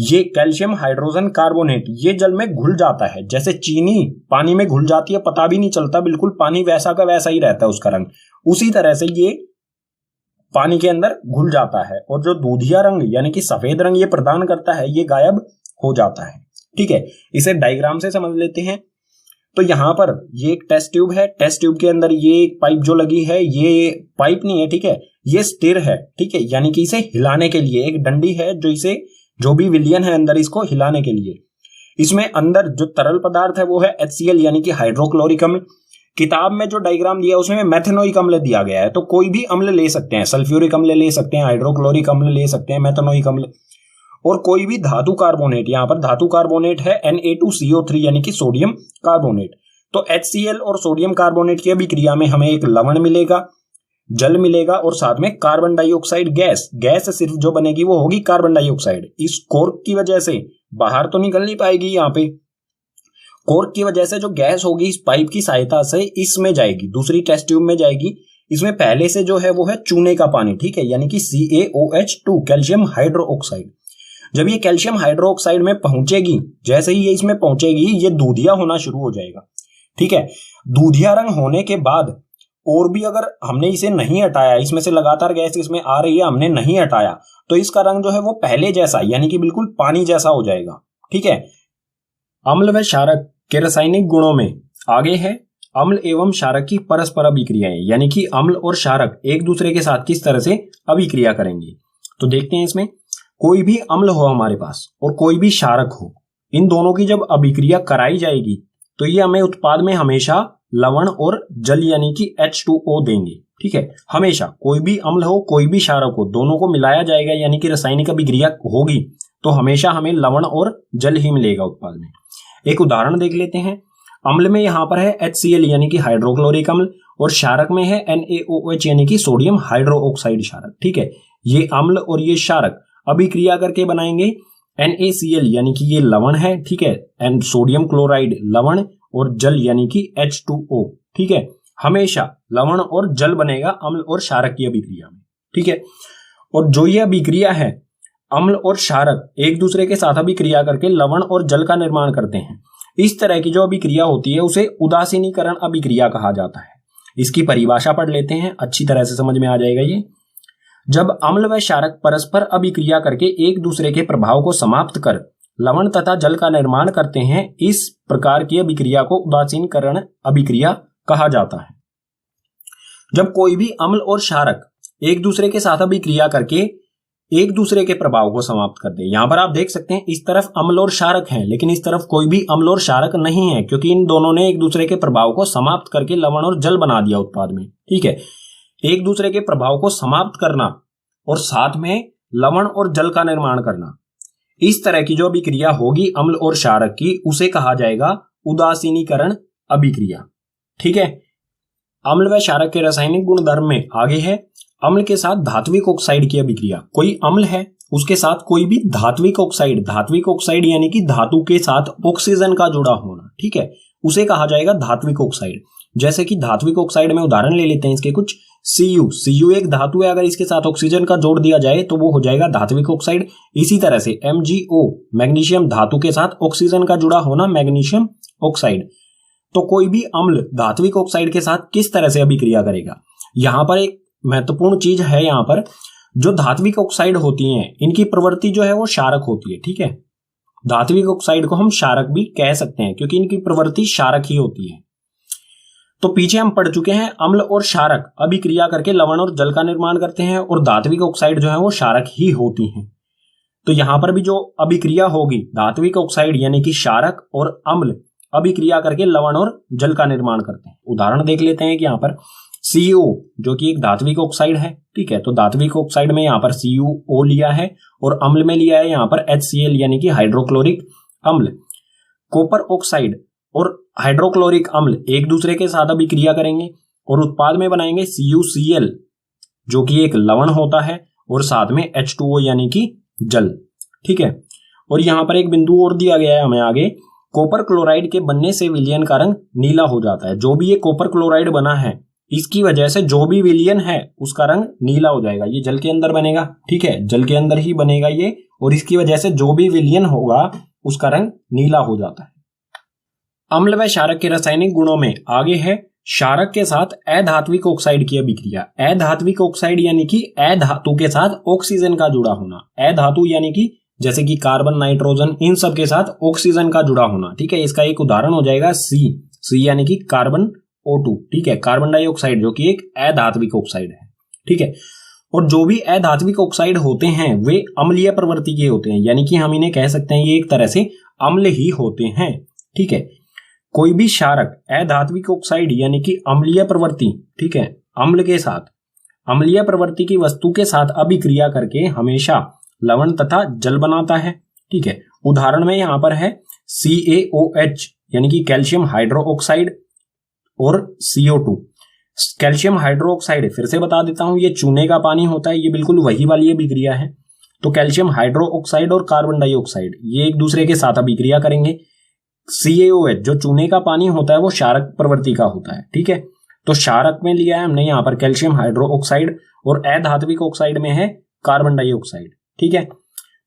ये कैल्शियम हाइड्रोजन कार्बोनेट, ये जल में घुल जाता है, जैसे चीनी पानी में घुल जाती है, पता भी नहीं चलता, बिल्कुल पानी वैसा का वैसा ही रहता है उसका रंग, उसी तरह से ये पानी के अंदर घुल जाता है और जो दूधिया रंग यानी कि सफेद रंग ये प्रदान करता है ये गायब हो जाता है। ठीक है, इसे डायग्राम से समझ लेते हैं। तो यहां पर ये एक टेस्ट ट्यूब है, टेस्ट ट्यूब के अंदर ये पाइप जो लगी है, ये पाइप नहीं है, ठीक है, ये स्थिर है। ठीक है, यानी कि इसे हिलाने के लिए एक डंडी है जो इसे, जो भी विलयन है अंदर, इसको हिलाने के लिए। इसमें अंदर जो तरल पदार्थ है वो है HCl यानी कि हाइड्रोक्लोरिक अम्ल। किताब में जो डायग्राम दिया है उसमें मेथेनोइक अम्ल दिया गया है, तो कोई भी अम्ल ले सकते हैं, सल्फ्यूरिक अम्ल ले सकते हैं, हाइड्रोक्लोरिक अम्ल ले सकते हैं, मेथेनोइक अम्ल, और कोई भी धातु कार्बोनेट, यहां पर धातु कार्बोनेट है Na2CO3 यानी कि सोडियम कार्बोनेट। तो HCl और सोडियम कार्बोनेट की अभिक्रिया में हमें एक लवण मिलेगा, जल मिलेगा और साथ में कार्बन डाइऑक्साइड गैस, गैस सिर्फ जो बनेगी वो होगी कार्बन डाइऑक्साइड। इस कोर्क की वजह से बाहर तो निकल नहीं पाएगी, यहाँ पे कोर्क की वजह से जो गैस होगी इस पाइप की सहायता से इसमें जाएगी, दूसरी टेस्ट ट्यूब में जाएगी। इसमें पहले से जो है वो है चूने का पानी, ठीक है, यानी कि CaOH2 कैल्शियम हाइड्रो ऑक्साइड। जब ये कैल्शियम हाइड्रो ऑक्साइड में पहुंचेगी, जैसे ही ये इसमें पहुंचेगी ये दूधिया होना शुरू हो जाएगा। ठीक है, दूधिया रंग होने के बाद और भी अगर हमने इसे नहीं हटाया, इसमें से लगातार गैस इसमें आ रही है, हमने नहीं हटाया, तो इसका रंग जो है वो पहले जैसा यानी कि बिल्कुल पानी जैसा हो जाएगा। ठीक है, अम्ल व क्षारक के रासायनिक गुणों में आगे है अम्ल एवं क्षारक की परस्पर अभिक्रियाएं, यानी कि अम्ल और क्षारक एक दूसरे के साथ किस तरह से अभिक्रिया करेंगे। तो देखते हैं, इसमें कोई भी अम्ल हो हमारे पास और कोई भी क्षारक हो, इन दोनों की जब अभिक्रिया कराई जाएगी तो ये हमें उत्पाद में हमेशा लवण और जल यानी कि H2O देंगे। ठीक है, हमेशा कोई भी अम्ल हो कोई भी क्षारक हो, दोनों को मिलाया जाएगा यानी कि रासायनिक अभिक्रिया होगी तो हमेशा हमें लवण और जल ही मिलेगा उत्पाद में। एक उदाहरण देख लेते हैं। अम्ल में यहाँ पर है HCl यानी कि हाइड्रोक्लोरिक अम्ल और क्षारक में है NaOH यानी कि सोडियम हाइड्रो ऑक्साइड क्षारक। ठीक है, ये अम्ल और ये क्षारक अभिक्रिया करके बनाएंगे NaCl यानी कि ये लवण है, ठीक है, एंड सोडियम क्लोराइड लवण और जल यानी कि H2O। ठीक है, हमेशा लवण और जल बनेगा अम्ल और क्षारक की अभिक्रिया में। ठीक है, और जो ये अभिक्रिया है, अम्ल और क्षारक एक दूसरे के साथ अभिक्रिया करके लवण और जल का निर्माण करते हैं। इस तरह की जो अभिक्रिया होती है उसे उदासीनीकरण अभिक्रिया कहा जाता है। इसकी परिभाषा पढ़ लेते हैं, अच्छी तरह से समझ में आ जाएगा ये। जब अम्ल व क्षारक परस्पर अभिक्रिया करके एक दूसरे के प्रभाव को समाप्त कर लवण तथा जल का निर्माण करते हैं, इस प्रकार की अभिक्रिया को उदासीनीकरण अभिक्रिया कहा जाता है। जब कोई भी अम्ल और क्षारक एक दूसरे के साथ अभिक्रिया करके एक दूसरे के प्रभाव को समाप्त कर दे। यहां पर आप देख सकते हैं इस तरफ अम्ल और क्षारक हैं, लेकिन इस तरफ कोई भी अम्ल और क्षारक नहीं है, क्योंकि इन दोनों ने एक दूसरे के प्रभाव को समाप्त करके लवण और जल बना दिया उत्पाद में। ठीक है, एक दूसरे के प्रभाव को समाप्त करना और साथ में लवण और जल का निर्माण करना, इस तरह की जो अभिक्रिया होगी अम्ल और क्षारक की, उसे कहा जाएगा उदासीनीकरण अभिक्रिया। ठीक है, अम्ल व क्षारक के रासायनिक गुणधर्म में आगे है अम्ल के साथ धात्विक ऑक्साइड की अभिक्रिया। कोई अम्ल है, उसके साथ कोई भी धात्विक ऑक्साइड यानी कि धातु के साथ ऑक्सीजन का जुड़ा होना, ठीक है, उसे कहा जाएगा धात्विक ऑक्साइड। जैसे कि धात्विक ऑक्साइड में उदाहरण ले लेते हैं इसके कुछ। Cu एक धातु है, अगर इसके साथ ऑक्सीजन का जोड़ दिया जाए तो वो हो जाएगा धात्विक ऑक्साइड। इसी तरह से MgO मैग्नीशियम धातु के साथ ऑक्सीजन का जुड़ा होना मैग्नीशियम ऑक्साइड। तो कोई भी अम्ल धात्विक ऑक्साइड के साथ किस तरह से अभिक्रिया करेगा, यहां पर एक महत्वपूर्ण चीज है। यहां पर जो धात्विक ऑक्साइड होती हैं, इनकी प्रवृत्ति जो है वो क्षारक होती है। ठीक है, धात्विक ऑक्साइड को हम क्षारक भी कह सकते हैं, क्योंकि इनकी प्रवृत्ति क्षारक ही होती है। तो पीछे हम पढ़ चुके हैं अम्ल और क्षारक अभिक्रिया करके लवण और जल का निर्माण करते हैं, और धात्विक ऑक्साइड जो है वो क्षारक ही होती हैं। तो यहां पर भी जो अभिक्रिया होगी धात्विक ऑक्साइड यानी कि क्षारक और अम्ल अभिक्रिया करके लवण और जल का निर्माण करते हैं। उदाहरण देख लेते हैं कि यहाँ पर CO जो कि एक धात्विक ऑक्साइड है। ठीक है, तो धात्विक ऑक्साइड में यहाँ पर CuO लिया है और अम्ल में लिया है यहाँ पर HCl यानी कि हाइड्रोक्लोरिक अम्ल। कॉपर ऑक्साइड और हाइड्रोक्लोरिक अम्ल एक दूसरे के साथ अभिक्रिया करेंगे और उत्पाद में बनाएंगे CuCl जो कि एक लवण होता है और साथ में H2O यानी कि जल। ठीक है, और यहाँ पर एक बिंदु और दिया गया है हमें आगे, कॉपर क्लोराइड के बनने से विलयन का रंग नीला हो जाता है। जो भी ये कॉपर क्लोराइड बना है, इसकी वजह से जो भी विलयन है उसका रंग नीला हो जाएगा। ये जल के अंदर बनेगा, ठीक है, जल के अंदर ही बनेगा ये, और इसकी वजह से जो भी विलयन होगा उसका रंग नीला हो जाता है। अम्ल व क्षारक के रासायनिक गुणों में आगे है क्षारक के साथ अधात्विक ऑक्साइड की अभिक्रिया। अधात्विक ऑक्साइड यानी कि अधातु के साथ ऑक्सीजन का जुड़ा होना। अधातु यानी कि जैसे कि कार्बन, नाइट्रोजन, इन सब के साथ ऑक्सीजन का जुड़ा होना। ठीक है, इसका एक उदाहरण हो जाएगा सी यानी कि कार्बन O2। ठीक है, कार्बन डाइऑक्साइड जो कि एक अधात्विक ऑक्साइड है। ठीक है, और जो भी अधात्विक ऑक्साइड होते हैं वे अम्लीय प्रवृत्ति के होते हैं, यानी कि हम इन्हें कह सकते हैं ये एक तरह से अम्ल ही होते हैं। ठीक है, कोई भी क्षारक अधात्विक ऑक्साइड यानी कि अम्लीय प्रवृत्ति, ठीक है, अम्ल के साथ अम्लीय प्रवृत्ति की वस्तु के साथ अभिक्रिया करके हमेशा लवण तथा जल बनाता है। ठीक है, उदाहरण में यहां पर है CaOH यानी कि कैल्शियम हाइड्रो ऑक्साइड और CO2। कैल्शियम हाइड्रो ऑक्साइड फिर से बता देता हूं, ये चूने का पानी होता है, ये बिल्कुल वही वाली अभिक्रिया है। तो कैल्शियम हाइड्रो ऑक्साइड और कार्बन डाइऑक्साइड ये एक दूसरे के साथ अभिक्रिया करेंगे। CaOH जो चूने का पानी होता है वो क्षारक प्रवृत्ति का होता है। ठीक है, तो क्षारक में लिया है हमने यहाँ पर कैल्शियम हाइड्रो ऑक्साइड और अधात्विक ऑक्साइड में है कार्बन डाइऑक्साइड। ठीक है,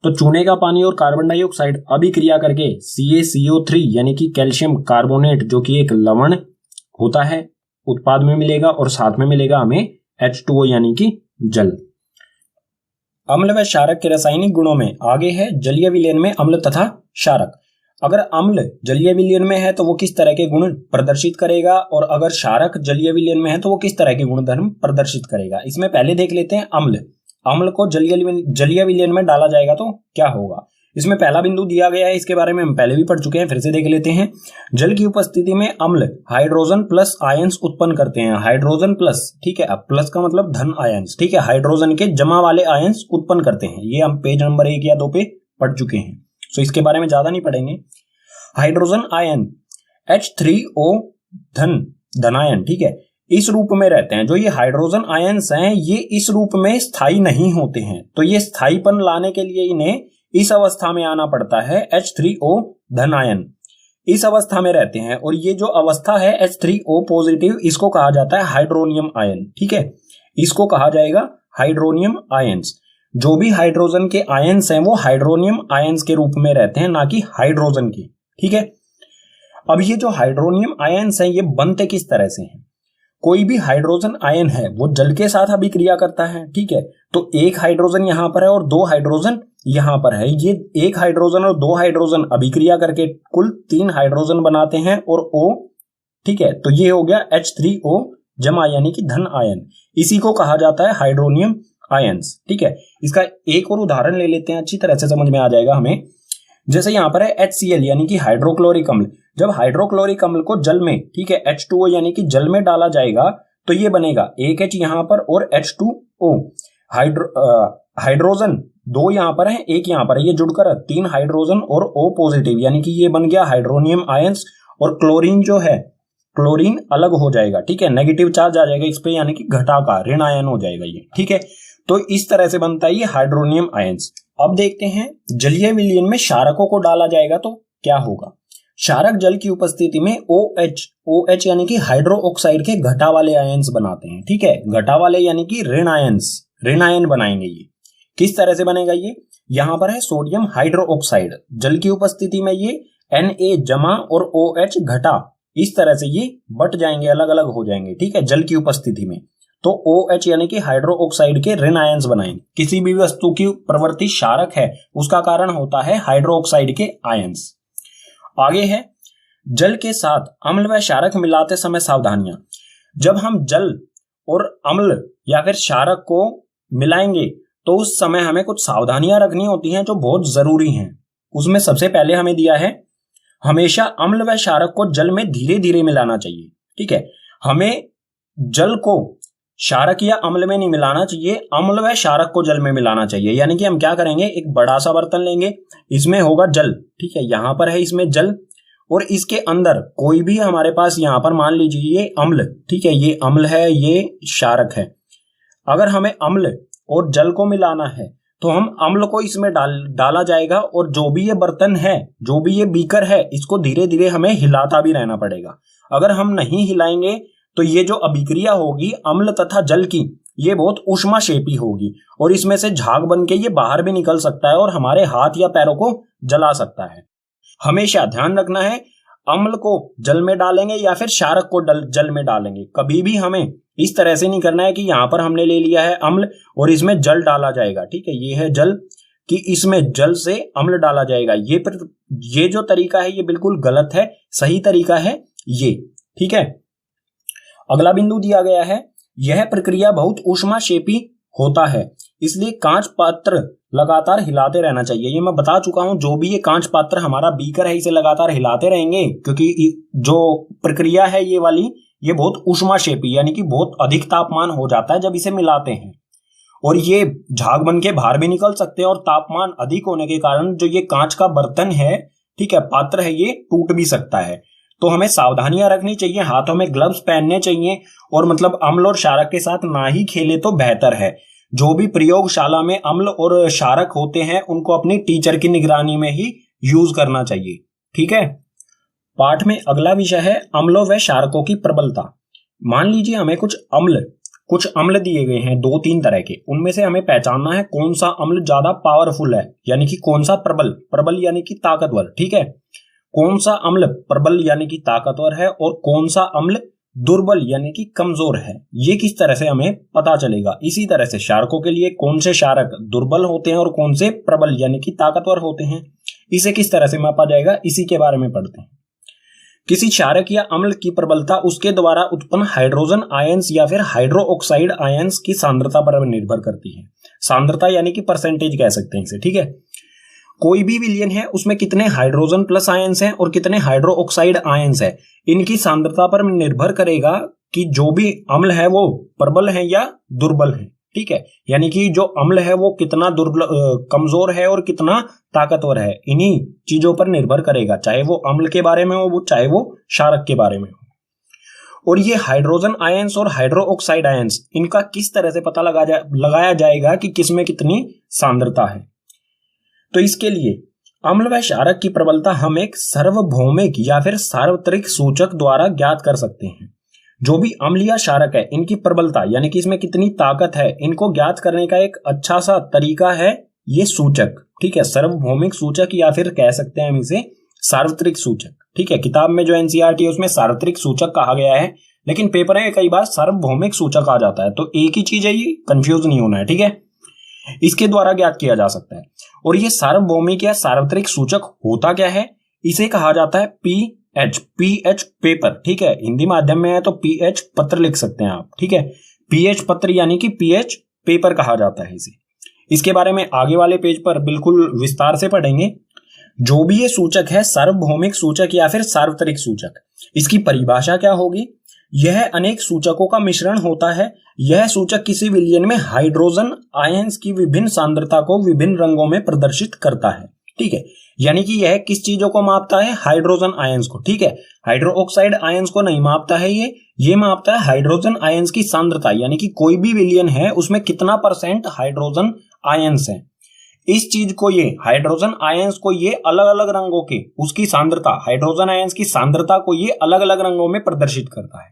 तो चूने का पानी और कार्बन डाइऑक्साइड अभिक्रिया करके CaCO3 यानी कि कैल्शियम कार्बोनेट जो कि एक लवण होता है उत्पाद में मिलेगा, और साथ में मिलेगा हमें H2O यानी कि जल। अम्ल व क्षारक के रासायनिक गुणों में आगे है जलीय विलयन में अम्ल तथा क्षारक। अगर अम्ल जलीय विलयन में है तो वो किस तरह के गुण प्रदर्शित करेगा, और अगर क्षारक जलीय विलयन में है तो वो किस तरह के गुणधर्म प्रदर्शित करेगा। इसमें पहले देख लेते हैं अम्ल। अम्ल को जलीय विलयन में डाला जाएगा तो क्या होगा। इसमें पहला बिंदु दिया गया है, इसके बारे में हम पहले भी पढ़ चुके हैं, फिर से देख लेते हैं। जल की उपस्थिति में अम्ल हाइड्रोजन प्लस आयंस उत्पन्न करते हैं। हाइड्रोजन प्लस, ठीक है, अब प्लस का मतलब धन आयंस। ठीक है, हाइड्रोजन के जमा वाले आयंस उत्पन्न करते हैं। ये हम पेज नंबर 1 या 2 पे पढ़ चुके हैं, तो इसके बारे में ज्यादा नहीं पढ़ेंगे। हाइड्रोजन आयन H3O धनायन, ठीक है, इस रूप में रहते हैं। जो ये हाइड्रोजन आयंस हैं ये इस रूप में स्थायी नहीं होते हैं, तो ये स्थायीपन लाने के लिए इन्हें इस अवस्था में आना पड़ता है। H3O धनायन इस अवस्था में रहते हैं, और ये जो अवस्था है H3O पॉजिटिव, इसको कहा जाता है हाइड्रोनियम आयन। ठीक है, इसको कहा जाएगा हाइड्रोनियम आयंस। जो भी हाइड्रोजन के आयंस हैं वो हाइड्रोनियम आयंस के रूप में रहते हैं, ना कि हाइड्रोजन के। ठीक है, अब ये जो हाइड्रोनियम आयंस हैं ये बनते किस तरह से हैं। कोई भी हाइड्रोजन आयन है वो जल के साथ अभिक्रिया करता है। ठीक है, तो एक हाइड्रोजन यहां पर है और 2 हाइड्रोजन यहां पर है, ये एक हाइड्रोजन और दो हाइड्रोजन अभिक्रिया करके कुल 3 हाइड्रोजन बनाते हैं और O, ठीक है। तो ये हो गया H3O जमा यानी कि धन आयन, इसी को कहा जाता है हाइड्रोनियम आयंस, ठीक है। इसका एक और उदाहरण ले लेते हैं, अच्छी तरह से समझ में आ जाएगा हमें। जैसे यहां पर है HCl यानी कि हाइड्रोक्लोरिक अम्ल, जब हाइड्रोक्लोरिक अम्ल को जल में, ठीक है, H2O यानी कि जल में डाला जाएगा तो ये बनेगा एक H यहां पर और H2O, हाइड्रोजन 2 यहां पर है, एक यहां पर है, ये जुड़कर 3 हाइड्रोजन और O पॉजिटिव यानी कि ये बन गया हाइड्रोनियम आयंस। और क्लोरीन जो है, क्लोरीन अलग हो जाएगा, ठीक है, नेगेटिव चार्ज आ जाएगा इस पे यानी कि घटा का ऋण आयन हो जाएगा ये, ठीक है। तो इस तरह से बनता है ये हाइड्रोनियम आयंस। अब देखते हैं जलीय विलयन में क्षारकों को डाला जाएगा तो क्या होगा। क्षारक जल की उपस्थिति में OH यानी कि हाइड्रो ऑक्साइड के घटा वाले आयंस बनाते हैं, ठीक है, घटा वाले यानी कि ऋण आयन बनाएंगे। ये किस तरह से बनेगा, ये यहां पर है सोडियम हाइड्रो ऑक्साइड, जल की उपस्थिति में ये Na जमा और OH घटा, इस तरह से ये बट जाएंगे, अलग अलग हो जाएंगे, ठीक है, जल की उपस्थिति में। तो OH यानी कि हाइड्रो ऑक्साइड के ऋण आयंस बनाएंगे। किसी भी वस्तु की प्रवृत्ति क्षारक है उसका कारण होता है हाइड्रो ऑक्साइड के आयंस। आगे है जल के साथ अम्ल व क्षारक मिलाते समय सावधानियां। जब हम जल और अम्ल या फिर क्षारक को मिलाएंगे तो उस समय हमें कुछ सावधानियां रखनी होती हैं जो बहुत जरूरी हैं। उसमें सबसे पहले हमें दिया है हमेशा अम्ल व क्षारक को जल में धीरे धीरे मिलाना चाहिए, ठीक है। हमें जल को क्षारक या अम्ल में नहीं मिलाना चाहिए, अम्ल व क्षारक को जल में मिलाना चाहिए। यानी कि हम क्या करेंगे, एक बड़ा सा बर्तन लेंगे, इसमें होगा जल, ठीक है, यहां पर है इसमें जल, और इसके अंदर कोई भी हमारे पास यहां पर मान लीजिए ये अम्ल, ठीक है, ये अम्ल है, ये क्षारक है। अगर हमें अम्ल और जल को मिलाना है तो हम अम्ल को इसमें डाला जाएगा, और जो भी ये बर्तन है, जो भी ये बीकर है, इसको धीरे धीरे हमें हिलाता भी रहना पड़ेगा। अगर हम नहीं हिलाएंगे तो ये जो अभिक्रिया होगी अम्ल तथा जल की, ये बहुत ऊष्माक्षेपी होगी और इसमें से झाग बन के ये बाहर भी निकल सकता है और हमारे हाथ या पैरों को जला सकता है। हमेशा ध्यान रखना है, अम्ल को जल में डालेंगे या फिर क्षारक को जल में डालेंगे, कभी भी हमें इस तरह से नहीं करना है कि यहां पर हमने ले लिया है अम्ल और इसमें जल डाला जाएगा, ठीक है, ये है जल, कि इसमें जल से अम्ल डाला जाएगा। ये जो तरीका है ये बिल्कुल गलत है, सही तरीका है ये, ठीक है। अगला बिंदु दिया गया है, यह प्रक्रिया बहुत ऊष्माक्षेपी होता है, इसलिए कांच पात्र लगातार हिलाते रहना चाहिए। ये मैं बता चुका हूं, जो भी ये कांच पात्र हमारा बीकर है इसे लगातार हिलाते रहेंगे, क्योंकि जो प्रक्रिया है ये वाली, ये बहुत ऊष्माक्षेपी यानी कि बहुत अधिक तापमान हो जाता है जब इसे मिलाते हैं, और ये झाग बन के बाहर भी निकल सकते हैं, और तापमान अधिक होने के कारण जो ये कांच का बर्तन है, ठीक है, पात्र है, ये टूट भी सकता है। तो हमें सावधानियां रखनी चाहिए, हाथों में ग्लव्स पहनने चाहिए, और मतलब अम्ल और क्षारक के साथ ना ही खेले तो बेहतर है। जो भी प्रयोगशाला में अम्ल और क्षारक होते हैं उनको अपनी टीचर की निगरानी में ही यूज करना चाहिए, ठीक है। पाठ में अगला विषय है अम्लों व क्षारकों की प्रबलता। मान लीजिए हमें कुछ अम्ल दिए गए हैं 2-3 तरह के, उनमें से हमें पहचानना है कौन सा अम्ल ज्यादा पावरफुल है, यानी कि कौन सा प्रबल यानी कि ताकतवर, ठीक है, कौन सा अम्ल प्रबल यानी कि ताकतवर है और कौन सा अम्ल दुर्बल यानी कि कमजोर है। ये किस तरह से हमें पता चलेगा। इसी तरह से क्षारकों के लिए कौन से क्षारक दुर्बल होते हैं और कौन से प्रबल यानी कि ताकतवर होते हैं, इसे किस तरह से मापा जाएगा, इसी के बारे में पढ़ते हैं। किसी क्षारक या अम्ल की प्रबलता उसके द्वारा उत्पन्न हाइड्रोजन आयंस या फिर हाइड्रो ऑक्साइड आयंस की सांद्रता पर निर्भर करती है। सांद्रता यानी कि परसेंटेज कह सकते हैं इसे, ठीक है। कोई भी विलयन है उसमें कितने हाइड्रोजन प्लस आयंस हैं और कितने हाइड्रो ऑक्साइड आयंस है, इनकी सांद्रता पर निर्भर करेगा कि जो भी अम्ल है वो प्रबल है या दुर्बल है, ठीक है। यानी कि जो अम्ल है वो कितना कमजोर है और कितना ताकतवर है, इन्हीं चीजों पर निर्भर करेगा, चाहे वो अम्ल के बारे में हो चाहे वो क्षारक के बारे में हो। और ये हाइड्रोजन आयंस और हाइड्रो ऑक्साइड आयंस, इनका किस तरह से पता लगाया जाएगा कि किसमें कितनी सांद्रता है। तो इसके लिए अम्ल व क्षारक की प्रबलता हम एक सार्वभौमिक या फिर सार्वत्रिक सूचक द्वारा ज्ञात कर सकते हैं। जो भी अम्ल या क्षारक है इनकी प्रबलता यानी कि इसमें कितनी ताकत है, इनको ज्ञात करने का एक अच्छा सा तरीका है ये सूचक, ठीक है, सार्वभौमिक सूचक या फिर कह सकते हैं हम इसे सार्वत्रिक सूचक, ठीक है। किताब में जो एनसीईआरटी है उसमें सार्वत्रिक सूचक कहा गया है, लेकिन पेपर में कई बार सार्वभौमिक सूचक आ जाता है, तो एक ही चीज है, ये कंफ्यूज नहीं होना है, ठीक है। इसके द्वारा ज्ञात किया जा सकता है। और ये सार्वभौमिक या सार्वत्रिक सूचक होता क्या है, इसे कहा जाता है पीएच। पीएच पेपर, ठीक है, हिंदी माध्यम में है तो पीएच पत्र लिख सकते हैं आप, ठीक है। पीएच पत्र यानी कि पीएच पेपर कहा जाता है इसे। इसके बारे में आगे वाले पेज पर बिल्कुल विस्तार से पढ़ेंगे। जो भी ये सूचक है, सार्वभौमिक सूचक या फिर सार्वत्रिक सूचक, इसकी परिभाषा क्या होगी? यह अनेक सूचकों का मिश्रण होता है। यह सूचक किसी विलयन में हाइड्रोजन आयंस की विभिन्न सांद्रता को विभिन्न रंगों में प्रदर्शित करता है, ठीक है। यानी कि यह किस चीजों को मापता है? हाइड्रोजन आयंस को, ठीक है। हाइड्रोक्साइड आयंस को नहीं मापता है, ये मापता है हाइड्रोजन आयंस की सांद्रता, यानी कि कोई भी विलयन है उसमें कितना % हाइड्रोजन आयंस है। इस चीज को, ये हाइड्रोजन आयंस को ये अलग अलग रंगों के, उसकी सांद्रता, हाइड्रोजन आयंस की सांद्रता को ये अलग अलग रंगों में प्रदर्शित करता है।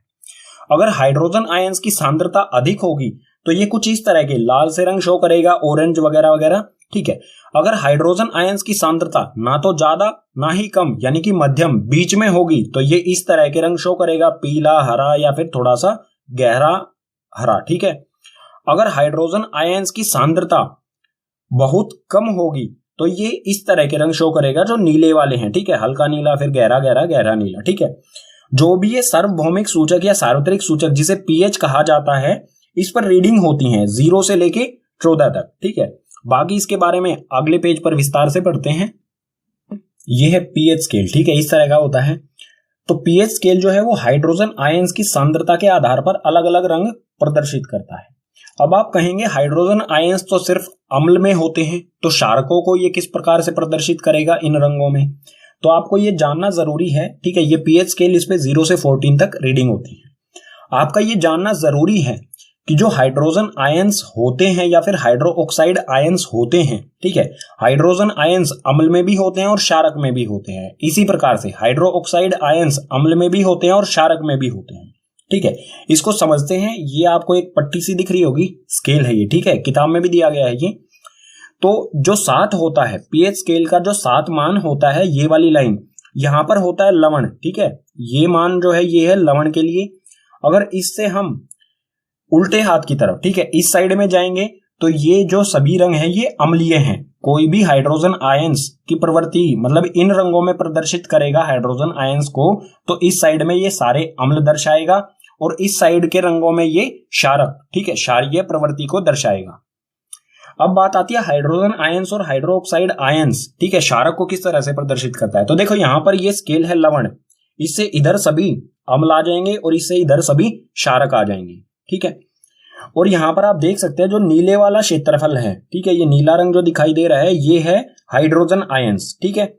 अगर हाइड्रोजन आयंस की सांद्रता अधिक होगी तो ये कुछ इस तरह के लाल से रंग शो करेगा, ऑरेंज वगैरह वगैरह, ठीक है। अगर हाइड्रोजन आयंस की सांद्रता ना तो ज्यादा ना ही कम, यानी कि मध्यम बीच में होगी, तो ये इस तरह के रंग शो करेगा, पीला, हरा या फिर थोड़ा सा गहरा हरा, ठीक है। अगर हाइड्रोजन आयंस की सांद्रता बहुत कम होगी तो ये इस तरह के रंग शो करेगा जो नीले वाले हैं, ठीक है, हल्का नीला, फिर गहरा गहरा गहरा नीला, ठीक है। जो भी ये सार्वभौमिक सूचक या सार्वत्रिक सूचक जिसे पीएच कहा जाता है, इस पर रीडिंग होती है 0 से लेके 14 तक, ठीक है। बाकी इसके बारे में अगले पेज पर विस्तार से पढ़ते हैं। ये है पीएच स्केल, ठीक है, इस तरह का होता है। तो पीएच स्केल जो है वो हाइड्रोजन आयंस की सांद्रता के आधार पर अलग अलग रंग प्रदर्शित करता है। अब आप कहेंगे हाइड्रोजन आयंस तो सिर्फ अम्ल में होते हैं, तो क्षारकों को ये किस प्रकार से प्रदर्शित करेगा इन रंगों में? तो आपको ये जानना जरूरी है, ठीक है। ये पीएच स्केल, इस पे 0 से 14 तक रीडिंग होती है। आपका ये जानना जरूरी है कि जो हाइड्रोजन आयंस होते हैं या फिर हाइड्रोक्साइड आयंस होते हैं, ठीक है, हाइड्रोजन आयंस अम्ल में भी होते हैं और क्षारक में भी होते हैं। इसी प्रकार से हाइड्रोक्साइड आयंस अम्ल में भी होते हैं और क्षारक में भी होते हैं, ठीक है। इसको समझते हैं। ये आपको एक पट्टी सी दिख रही होगी, स्केल है ये, ठीक है, किताब में भी दिया गया है ये। तो जो 7 होता है, पीएच स्केल का जो 7 मान होता है, ये वाली लाइन यहां पर होता है लवण, ठीक है। ये मान जो है ये है लवण के लिए। अगर इससे हम उल्टे हाथ की तरफ, ठीक है, इस साइड में जाएंगे तो ये जो सभी रंग हैं ये अम्लीय हैं। कोई भी हाइड्रोजन आयंस की प्रवृत्ति, मतलब इन रंगों में प्रदर्शित करेगा हाइड्रोजन आयंस को, तो इस साइड में ये सारे अम्ल दर्शाएगा और इस साइड के रंगों में ये क्षारक, ठीक है, क्षारीय प्रवृत्ति को दर्शाएगा। अब बात आती है हाइड्रोजन आयंस और हाइड्रोक्साइड आयंस, ठीक है, क्षारक को किस तरह से प्रदर्शित करता है। तो देखो यहां पर ये स्केल है लवण, इससे इधर सभी अम्ल आ जाएंगे और इससे इधर सभी क्षारक आ जाएंगे, ठीक है। और यहां पर आप देख सकते हैं जो नीले वाला क्षेत्रफल है, ठीक है, ये नीला रंग जो दिखाई दे रहा है ये है हाइड्रोजन आयंस, ठीक है।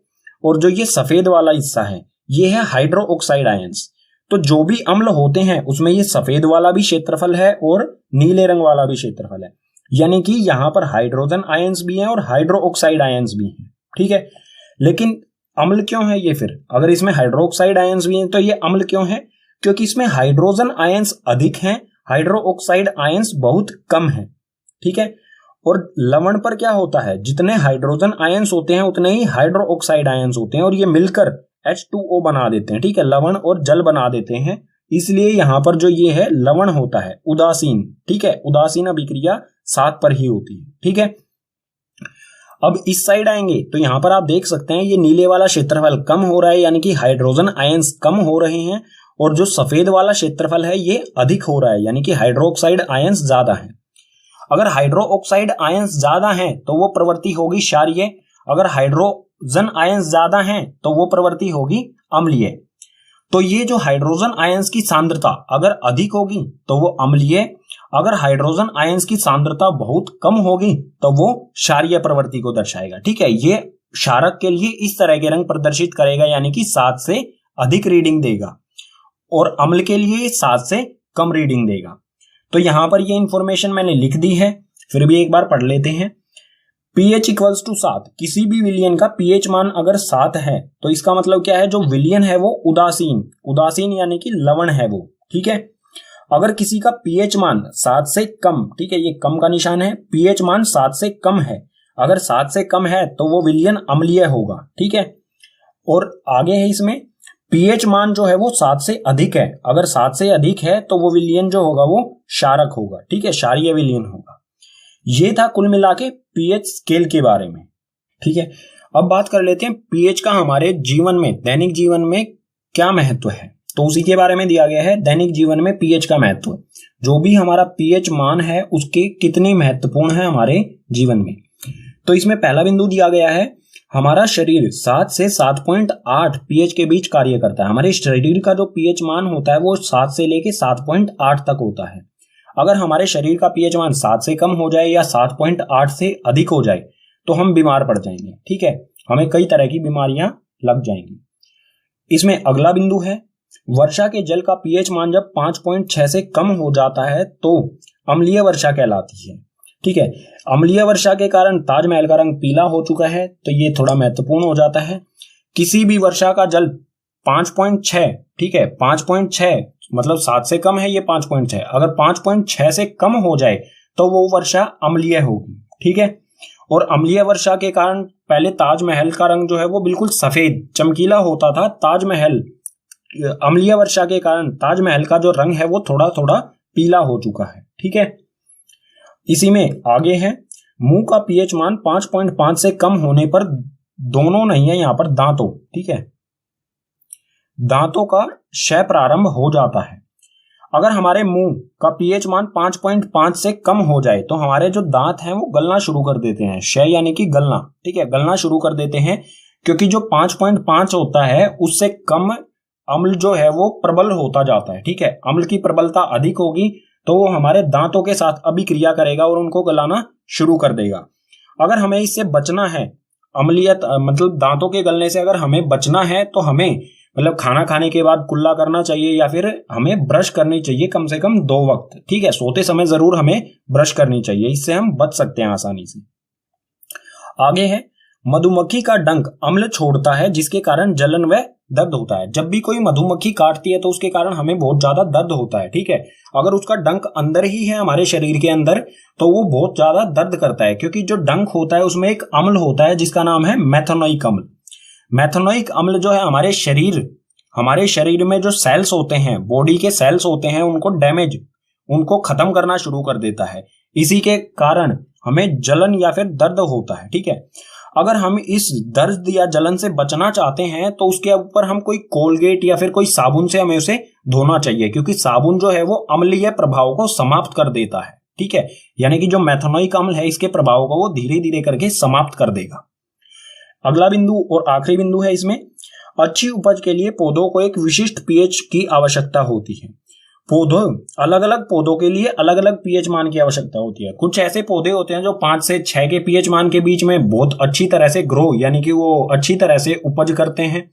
और जो ये सफेद वाला हिस्सा है ये है हाइड्रोक्साइड आयंस। तो जो भी अम्ल होते हैं उसमें ये सफेद वाला भी क्षेत्रफल है और नीले रंग वाला भी क्षेत्रफल है, यानी कि यहां पर हाइड्रोजन आयंस भी हैं और हाइड्रोक्साइड आयंस भी हैं, ठीक है। लेकिन अम्ल क्यों है ये? फिर अगर इसमें हाइड्रोक्साइड आयंस भी हैं तो ये अम्ल क्यों है? क्योंकि इसमें हाइड्रोजन आयंस अधिक हैं, हाइड्रोक्साइड आयंस बहुत कम है, ठीक है। और लवण पर क्या होता है, जितने हाइड्रोजन आयंस होते हैं उतने ही हाइड्रोक्साइड आयंस होते हैं और ये मिलकर H2O बना देते हैं, ठीक है, लवण और जल बना देते हैं। इसलिए यहां पर जो ये है लवण होता है उदासीन, ठीक है, उदासीन अभिक्रिया 7 पर ही होती है, ठीक है। अब इस साइड आएंगे तो यहां पर आप देख सकते हैं ये नीले वाला क्षेत्रफल कम हो रहा है, यानी कि हाइड्रोजन आयंस कम हो रहे हैं, और जो सफेद वाला क्षेत्रफल है ये अधिक हो रहा है, यानी कि हाइड्रोक्साइड आयंस ज्यादा है। अगर हाइड्रोक्साइड आयंस ज्यादा हैं तो वो प्रवृत्ति होगी क्षारीय, अगर हाइड्रोजन आयंस ज्यादा हैं तो वो प्रवृत्ति होगी अम्लीय। तो ये जो हाइड्रोजन आयंस की सांद्रता अगर अधिक होगी तो वो अम्लीय, अगर हाइड्रोजन आयंस की सांद्रता बहुत कम होगी तो वो क्षारीय प्रवृत्ति को दर्शाएगा, ठीक है। ये क्षारक के लिए इस तरह के रंग प्रदर्शित करेगा, यानी कि 7 से अधिक रीडिंग देगा, और अम्ल के लिए 7 से कम रीडिंग देगा। तो यहां पर ये इंफॉर्मेशन मैंने लिख दी है, फिर भी एक बार पढ़ लेते हैं। pH इक्वल्स टू 7, किसी भी विलयन का pH मान अगर 7 है तो इसका मतलब क्या है, जो विलयन है वो उदासीन, उदासीन यानी कि लवण है वो, ठीक है। अगर किसी का pH मान 7 से कम, ठीक है, ये कम का निशान है, pH मान 7 से कम है, अगर 7 से कम है तो वो विलयन अम्लीय होगा, ठीक है। और आगे है इसमें pH मान जो है वो 7 से अधिक है, अगर 7 से अधिक है तो वो विलयन जो होगा वो क्षारक होगा, ठीक है, क्षारीय विलयन होगा। ये था कुल मिला के पीएच स्केल के बारे में। ठीक है, अब बात कर लेते हैं पीएच का हमारे जीवन में, दैनिक जीवन में क्या महत्व है। तो उसी के बारे में दिया गया है, दैनिक जीवन में पीएच का महत्व। जो भी हमारा पीएच मान है उसके कितनी महत्वपूर्ण है हमारे जीवन में। तो इसमें पहला बिंदु दिया गया है, हमारा शरीर 7 से 7.8 पीएच के बीच कार्य करता है। हमारे शरीर का जो पीएच मान होता है वो 7 से लेके 7.8 तक होता है। अगर हमारे शरीर का पीएच मान 7 से कम हो जाए या 7.8 से अधिक हो जाए तो हम बीमार पड़ जाएंगे। ठीक है, हमें कई तरह की बीमारियां लग जाएंगी। इसमें अगला बिंदु है, वर्षा के जल का पीएच मान जब 5.6 से कम हो जाता है तो अम्लीय वर्षा कहलाती है। ठीक है, अम्लीय वर्षा के कारण ताजमहल का रंग पीला हो चुका है, तो ये थोड़ा महत्वपूर्ण हो जाता है। किसी भी वर्षा का जल 5.6, ठीक है 5.6 मतलब 7 से कम है, ये 5.6, अगर 5.6 से कम हो जाए तो वो वर्षा अम्लीय होगी। ठीक है, और अम्लीय वर्षा के कारण पहले ताजमहल का रंग जो है वो बिल्कुल सफेद चमकीला होता था। ताजमहल, अम्लीय वर्षा के कारण ताजमहल का जो रंग है वो थोड़ा थोड़ा पीला हो चुका है। ठीक है, इसी में आगे है, मुंह का पीएच मान 5.5 से कम होने पर, दोनों नहीं है यहां पर, दांतों, ठीक है, दांतों का क्षय प्रारंभ हो जाता है। अगर हमारे मुंह का पीएच मान 5.5 से कम हो जाए तो हमारे जो दांत हैं वो गलना शुरू कर देते हैं। क्षय यानी कि गलना, ठीक है, गलना शुरू कर देते हैं, क्योंकि जो 5.5 होता है उससे कम अम्ल जो है वो प्रबल होता जाता है। ठीक है, अम्ल की प्रबलता अधिक होगी तो वो हमारे दांतों के साथ अभिक्रिया करेगा और उनको गलाना शुरू कर देगा। अगर हमें इससे बचना है, अम्लीयत मतलब दांतों के गलने से अगर हमें बचना है तो हमें मतलब खाना खाने के बाद कुल्ला करना चाहिए या फिर हमें ब्रश करनी चाहिए कम से कम 2 वक्त। ठीक है, सोते समय जरूर हमें ब्रश करनी चाहिए, इससे हम बच सकते हैं आसानी से। आगे है, मधुमक्खी का डंक अम्ल छोड़ता है जिसके कारण जलन व दर्द होता है। जब भी कोई मधुमक्खी काटती है तो उसके कारण हमें बहुत ज्यादा दर्द होता है। ठीक है, अगर उसका डंक अंदर ही है हमारे शरीर के अंदर तो वो बहुत ज्यादा दर्द करता है, क्योंकि जो डंक होता है उसमें एक अम्ल होता है जिसका नाम है मेथनोइक अम्ल। मेथनोइक अम्ल जो है हमारे शरीर में जो सेल्स होते हैं, बॉडी के सेल्स होते हैं, उनको खत्म करना शुरू कर देता है। इसी के कारण हमें जलन या फिर दर्द होता है। ठीक है, अगर हम इस दर्द या जलन से बचना चाहते हैं तो उसके ऊपर हम कोई कोलगेट या फिर कोई साबुन से हमें उसे धोना चाहिए, क्योंकि साबुन जो है वो अम्लीय प्रभाव को समाप्त कर देता है। ठीक है, यानी कि जो मेथनोइक अम्ल है इसके प्रभाव को वो धीरे धीरे करके समाप्त कर देगा। अगला बिंदु और आखिरी बिंदु है इसमें, अच्छी उपज के लिए पौधों को एक विशिष्ट पीएच की आवश्यकता होती है। अलग अलग पौधों के लिए अलग अलग पीएच मान की आवश्यकता होती है। कुछ ऐसे पौधे होते हैं जो 5 से 6 के पीएच मान के बीच में बहुत अच्छी तरह से ग्रो यानी कि वो अच्छी तरह से उपज करते हैं,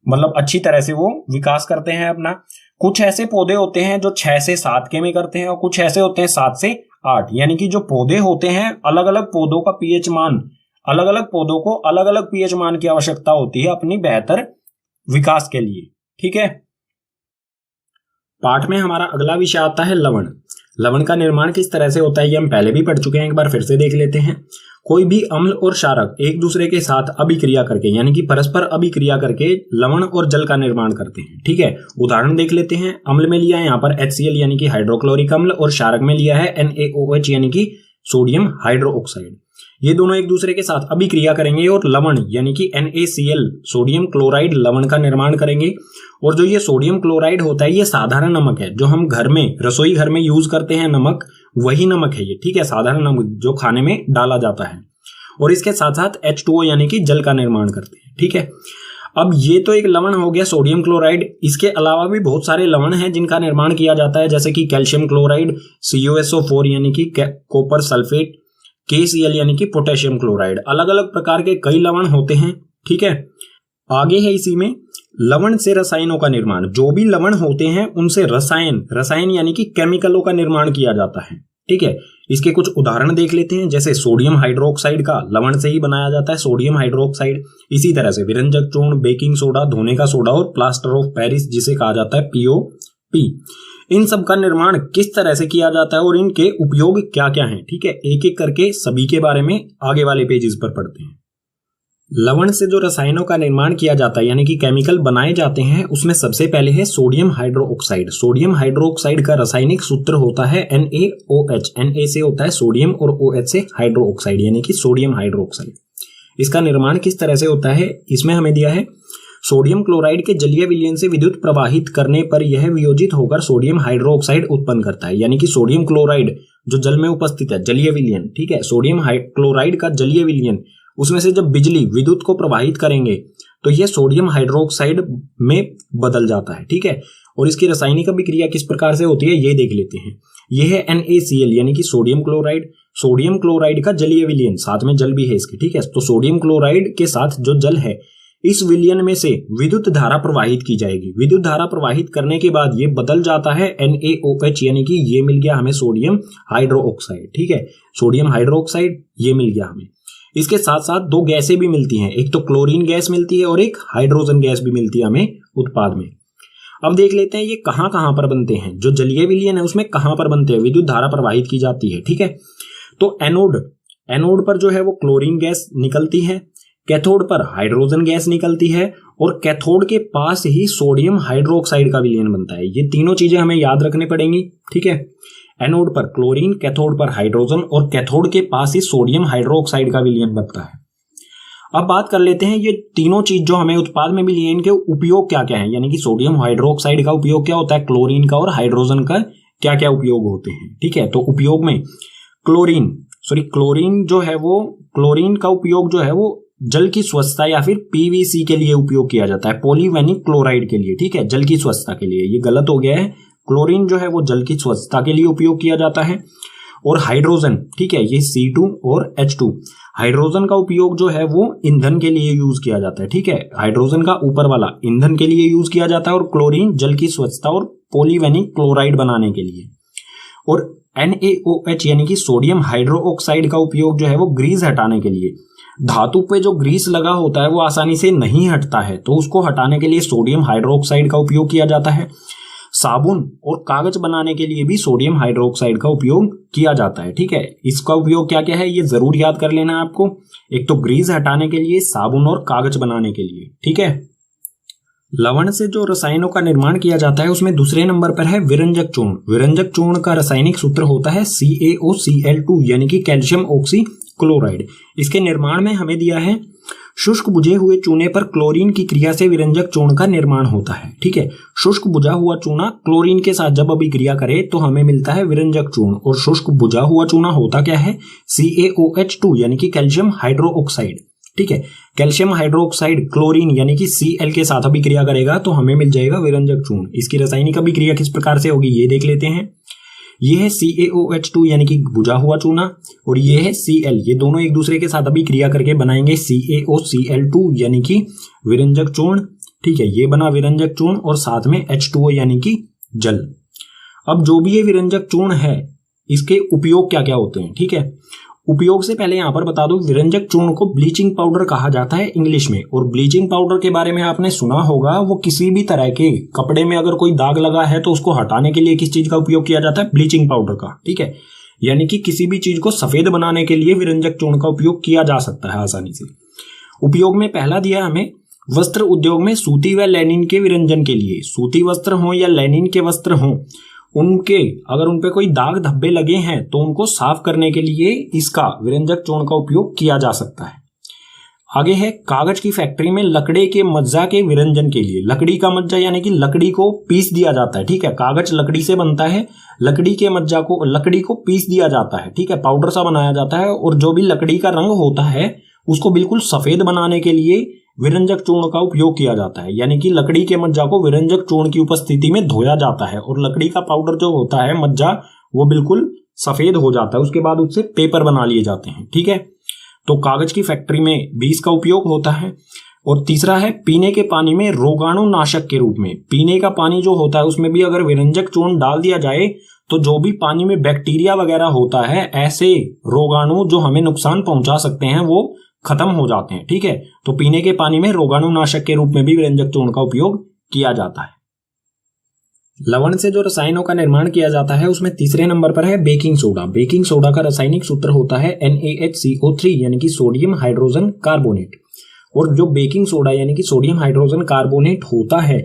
मतलब अच्छी तरह से वो विकास करते हैं अपना। कुछ ऐसे पौधे होते हैं जो 6 से 7 के में करते हैं और कुछ ऐसे होते हैं 7 से 8, यानी कि जो पौधे होते हैं अलग अलग पौधों का पीएच मान, अलग अलग पौधों को अलग अलग पीएच मान की आवश्यकता होती है अपनी बेहतर विकास के लिए। ठीक है, पाठ में हमारा अगला विषय आता है लवण। लवण का निर्माण किस तरह से होता है ये हम पहले भी पढ़ चुके हैं, एक बार फिर से देख लेते हैं। कोई भी अम्ल और क्षारक एक दूसरे के साथ अभिक्रिया करके यानी कि परस्पर अभिक्रिया करके लवण और जल का निर्माण करते हैं। ठीक है, उदाहरण देख लेते हैं। अम्ल में लिया है यहाँ पर HCl यानी कि हाइड्रोक्लोरिक अम्ल, और क्षारक में लिया है NaOH यानी कि सोडियम हाइड्रोक्साइड। ये दोनों एक दूसरे के साथ अभिक्रिया करेंगे और लवण यानी कि NaCl सोडियम क्लोराइड लवण का निर्माण करेंगे। और जो ये सोडियम क्लोराइड होता है ये साधारण नमक है, जो हम घर में रसोई घर में यूज करते हैं नमक, वही नमक है ये। ठीक है, साधारण नमक जो खाने में डाला जाता है, और इसके साथ साथ H2O यानी कि जल का निर्माण करते हैं। ठीक है, अब ये तो एक लवण हो गया सोडियम क्लोराइड। इसके अलावा भी बहुत सारे लवण हैं जिनका निर्माण किया जाता है, जैसे कि कैल्शियम क्लोराइड, CuSO4 यानी कि कॉपर सल्फेट, KCl यानी कि पोटेशियम क्लोराइड। अलग अलग प्रकार के कई लवण होते हैं। ठीक है, आगे है इसी में लवण से रसायनों का निर्माण। जो भी लवण होते हैं उनसे रसायन यानी कि केमिकलों का निर्माण किया जाता है। ठीक है, इसके कुछ उदाहरण देख लेते हैं। जैसे सोडियम हाइड्रोक्साइड का लवण से ही बनाया जाता है, सोडियम हाइड्रोक्साइड। इसी तरह से विरंजक चूर्ण, बेकिंग सोडा, धोने का सोडा और प्लास्टर ऑफ पेरिस जिसे कहा जाता है POP, इन सब का निर्माण किस तरह से किया जाता है और इनके उपयोग क्या क्या हैं। ठीक है, एक एक करके सभी के बारे में आगे वाले पेजेस पर पढ़ते हैं। लवण से जो रसायनों का निर्माण किया जाता है यानी कि केमिकल बनाए जाते हैं, उसमें सबसे पहले है सोडियम हाइड्रोक्साइड। सोडियम हाइड्रोक्साइड का रासायनिक सूत्र होता है NaOH। Na से होता है सोडियम और OH से हाइड्रोक्साइड यानी कि सोडियम हाइड्रोक्साइड। इसका निर्माण किस तरह से होता है, इसमें हमें दिया है सोडियम क्लोराइड के जलीय विलयन से विद्युत प्रवाहित करने पर यह वियोजित होकर सोडियम हाइड्रोक्साइड उत्पन्न करता है। यानी कि सोडियम क्लोराइड जो जल में उपस्थित है, जलीय विलयन, ठीक है, सोडियम क्लोराइड का जलीय विलयन, उसमें से जब बिजली विद्युत को प्रवाहित करेंगे तो यह सोडियम हाइड्रोक्साइड में बदल जाता है, ठीक है। और इसकी रासायनिक अभिक्रिया किस प्रकार से होती है ये देख लेते हैं। यह है NaCl यानी कि सोडियम क्लोराइड। सोडियम क्लोराइड का जलीय विलयन, साथ में जल भी है इसके, ठीक है। तो सोडियम क्लोराइड के साथ जो जल है, इस विलयन में से विद्युत धारा प्रवाहित की जाएगी। विद्युत धारा प्रवाहित करने के बाद ये बदल जाता है NaOH यानी कि ये मिल गया हमें सोडियम हाइड्रोक्साइड, ठीक है। सोडियम हाइड्रोक्साइड ये मिल गया हमें। इसके साथ साथ दो गैसें भी मिलती हैं, एक तो क्लोरीन गैस मिलती है और एक हाइड्रोजन गैस भी मिलती है हमें उत्पाद में। अब देख लेते हैं ये कहां कहां पर बनते हैं। जो जलीय विलयन है उसमें कहां पर बनते हैं, विद्युत धारा प्रवाहित की जाती है, ठीक है। तो एनोड पर जो है वो क्लोरीन गैस निकलती है, कैथोड पर हाइड्रोजन गैस निकलती है और कैथोड के पास ही सोडियम हाइड्रोक्साइड का विलयन बनता है। ये तीनों चीजें हमें याद रखनी पड़ेंगी, ठीक है। एनोड पर क्लोरीन, कैथोड पर हाइड्रोजन और कैथोड के पास ही सोडियम हाइड्रोक्साइड का विलयन बनता है। अब बात कर लेते हैं ये तीनों चीज जो हमें उत्पाद में मिली है, इनके उपयोग क्या क्या है, यानी कि सोडियम हाइड्रोक्साइड का उपयोग क्या होता है, क्लोरीन का और हाइड्रोजन का क्या क्या उपयोग होते हैं, ठीक है। तो उपयोग में क्लोरीन जो है वो, क्लोरीन का उपयोग जो है वो जल की स्वच्छता या फिर PVC के लिए उपयोग किया जाता है, पॉलीवेनिक क्लोराइड के लिए, ठीक है, जल की स्वच्छता के लिए। ये गलत हो गया है, क्लोरीन जो है वो जल की स्वच्छता के लिए उपयोग किया जाता है। और हाइड्रोजन, ठीक है, ये C2 और H2, हाइड्रोजन का उपयोग जो है वो ईंधन के लिए यूज किया जाता है, ठीक है। हाइड्रोजन का ऊपर वाला ईंधन के लिए यूज किया जाता है और क्लोरीन जल की स्वच्छता और पॉलीवेनिक क्लोराइड बनाने के लिए। और NaOH यानी कि सोडियम हाइड्रोक्साइड का उपयोग जो है वो ग्रीस हटाने के लिए। धातु पे जो ग्रीस लगा होता है वो आसानी से नहीं हटता है, तो उसको हटाने के लिए सोडियम हाइड्रोक्साइड का उपयोग किया जाता है। साबुन और कागज बनाने के लिए भी सोडियम हाइड्रोक्साइड का उपयोग किया जाता है, ठीक है। इसका उपयोग क्या क्या है ये जरूर याद कर लेना है आपको। एक तो ग्रीस हटाने के लिए, साबुन और कागज बनाने के लिए, ठीक है। लवण से जो रसायनों का निर्माण किया जाता है उसमें दूसरे नंबर पर है विरंजक चूर्ण। विरंजक चूर्ण का रासायनिक सूत्र होता है CaOCl2 यानी कि कैल्शियम ऑक्सी क्लोराइड। इसके निर्माण में हमें दिया है शुष्क बुझे हुए चूने पर क्लोरीन की क्रिया से विरंजक चूर्ण का निर्माण होता है, ठीक है। शुष्क बुझा हुआ चूना क्लोरीन के साथ जब अभिक्रिया करे तो हमें मिलता है विरंजक चूर्ण। और शुष्क बुझा हुआ चूना होता क्या है, CaOH2 यानी कि कैल्शियम हाइड्रोक्साइड, ठीक है। कैल्शियम हाइड्रोक्साइड क्लोरीन यानी कि Cl के साथ अभिक्रिया करेगा तो हमें मिल जाएगा विरंजक चूर्ण। इसकी रासायनिक अभिक्रिया किस प्रकार से होगी ये देख लेते हैं। ये है CaOH2 यानी कि बुझा हुआ चूना और ये है Cl, ये दोनों एक दूसरे के साथ अभिक्रिया करके बनाएंगे CaOCl2 यानी कि विरंजक चूर्ण, ठीक है। ये बना विरंजक चूर्ण और साथ में H2O यानी कि जल। अब जो भी ये विरंजक चूर्ण है इसके उपयोग क्या क्या होते हैं, ठीक है। उपयोग से पहले यहां पर बता दूं, विरंजक चूर्ण को ब्लीचिंग पाउडर कहा जाता है इंग्लिश में। और ब्लीचिंग पाउडर के बारे में आपने सुना होगा, वो किसी भी तरह के कपड़े में अगर कोई दाग लगा है तो उसको हटाने के लिए किस चीज का उपयोग किया जाता है, ब्लीचिंग पाउडर का, ठीक है। यानी कि किसी भी चीज को सफेद बनाने के लिए विरंजक चूर्ण का उपयोग किया जा सकता है आसानी से। उपयोग में पहला दिया हमें वस्त्र उद्योग में सूती व लैनिन के विरंजन के लिए। सूती वस्त्र हो या लैनिन के वस्त्र हो, उनके अगर उनपे कोई दाग धब्बे लगे हैं तो उनको साफ करने के लिए इसका विरंजक चूर्ण का उपयोग किया जा सकता है। आगे है कागज की फैक्ट्री में लकड़ी के मज्जा के विरंजन के लिए। लकड़ी का मज्जा यानी कि लकड़ी को पीस दिया जाता है, ठीक है। कागज लकड़ी से बनता है, लकड़ी के मज्जा को, लकड़ी को पीस दिया जाता है, ठीक है, पाउडर सा बनाया जाता है। और जो भी लकड़ी का रंग होता है उसको बिल्कुल सफेद बनाने के लिए विरंजक चूर्ण का उपयोग किया जाता है। यानी कि लकड़ी के मज्जा को विरंजक चूर्ण की उपस्थिति में धोया जाता है और लकड़ी का पाउडर जो होता है मज्जा वो बिल्कुल सफेद हो जाता है। उसके बाद उससे पेपर बना लिए जाते हैं, ठीक है। तो कागज की फैक्ट्री में भी इसका उपयोग होता है। और तीसरा है पीने के पानी में रोगाणुनाशक के रूप में। पीने का पानी जो होता है उसमें भी अगर विरंजक चूर्ण डाल दिया जाए तो जो भी पानी में बैक्टीरिया वगैरह होता है, ऐसे रोगाणु जो हमें नुकसान पहुंचा सकते हैं, वो खत्म हो जाते हैं, ठीक है। तो पीने के पानी में रोगाणुनाशक के रूप में भी विरंजक चूर्ण का उपयोग किया जाता है। लवण से जो रसायनों का निर्माण किया जाता है उसमें तीसरे नंबर पर है बेकिंग सोडा। बेकिंग सोडा का रासायनिक सूत्र होता है NaHCO3 यानी कि सोडियम हाइड्रोजन कार्बोनेट। और जो बेकिंग सोडा यानी कि सोडियम हाइड्रोजन कार्बोनेट होता है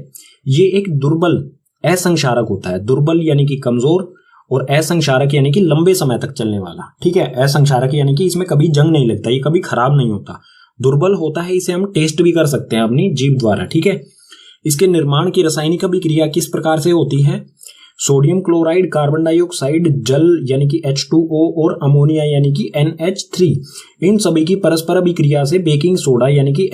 ये एक दुर्बल असंक्षारक होता है। दुर्बल यानी कि कमजोर और असंक्षारक यानी कि लंबे समय तक चलने वाला। ठीक है, असंक्षारक यानी कि इसमें कभी जंग नहीं लगता, ये कभी खराब नहीं होता। दुर्बल होता है, इसे हम टेस्ट भी कर सकते हैं अपनी जीभ द्वारा। ठीक है, इसके निर्माण की रासायनिक अभिक्रिया किस प्रकार से होती है? सोडियम क्लोराइड, कार्बन डाइऑक्साइड, जल यानी कि H2O और अमोनिया यानी कि NH3, इन सभी की परस्पर अभिक्रिया से बेकिंग सोडा यानी कि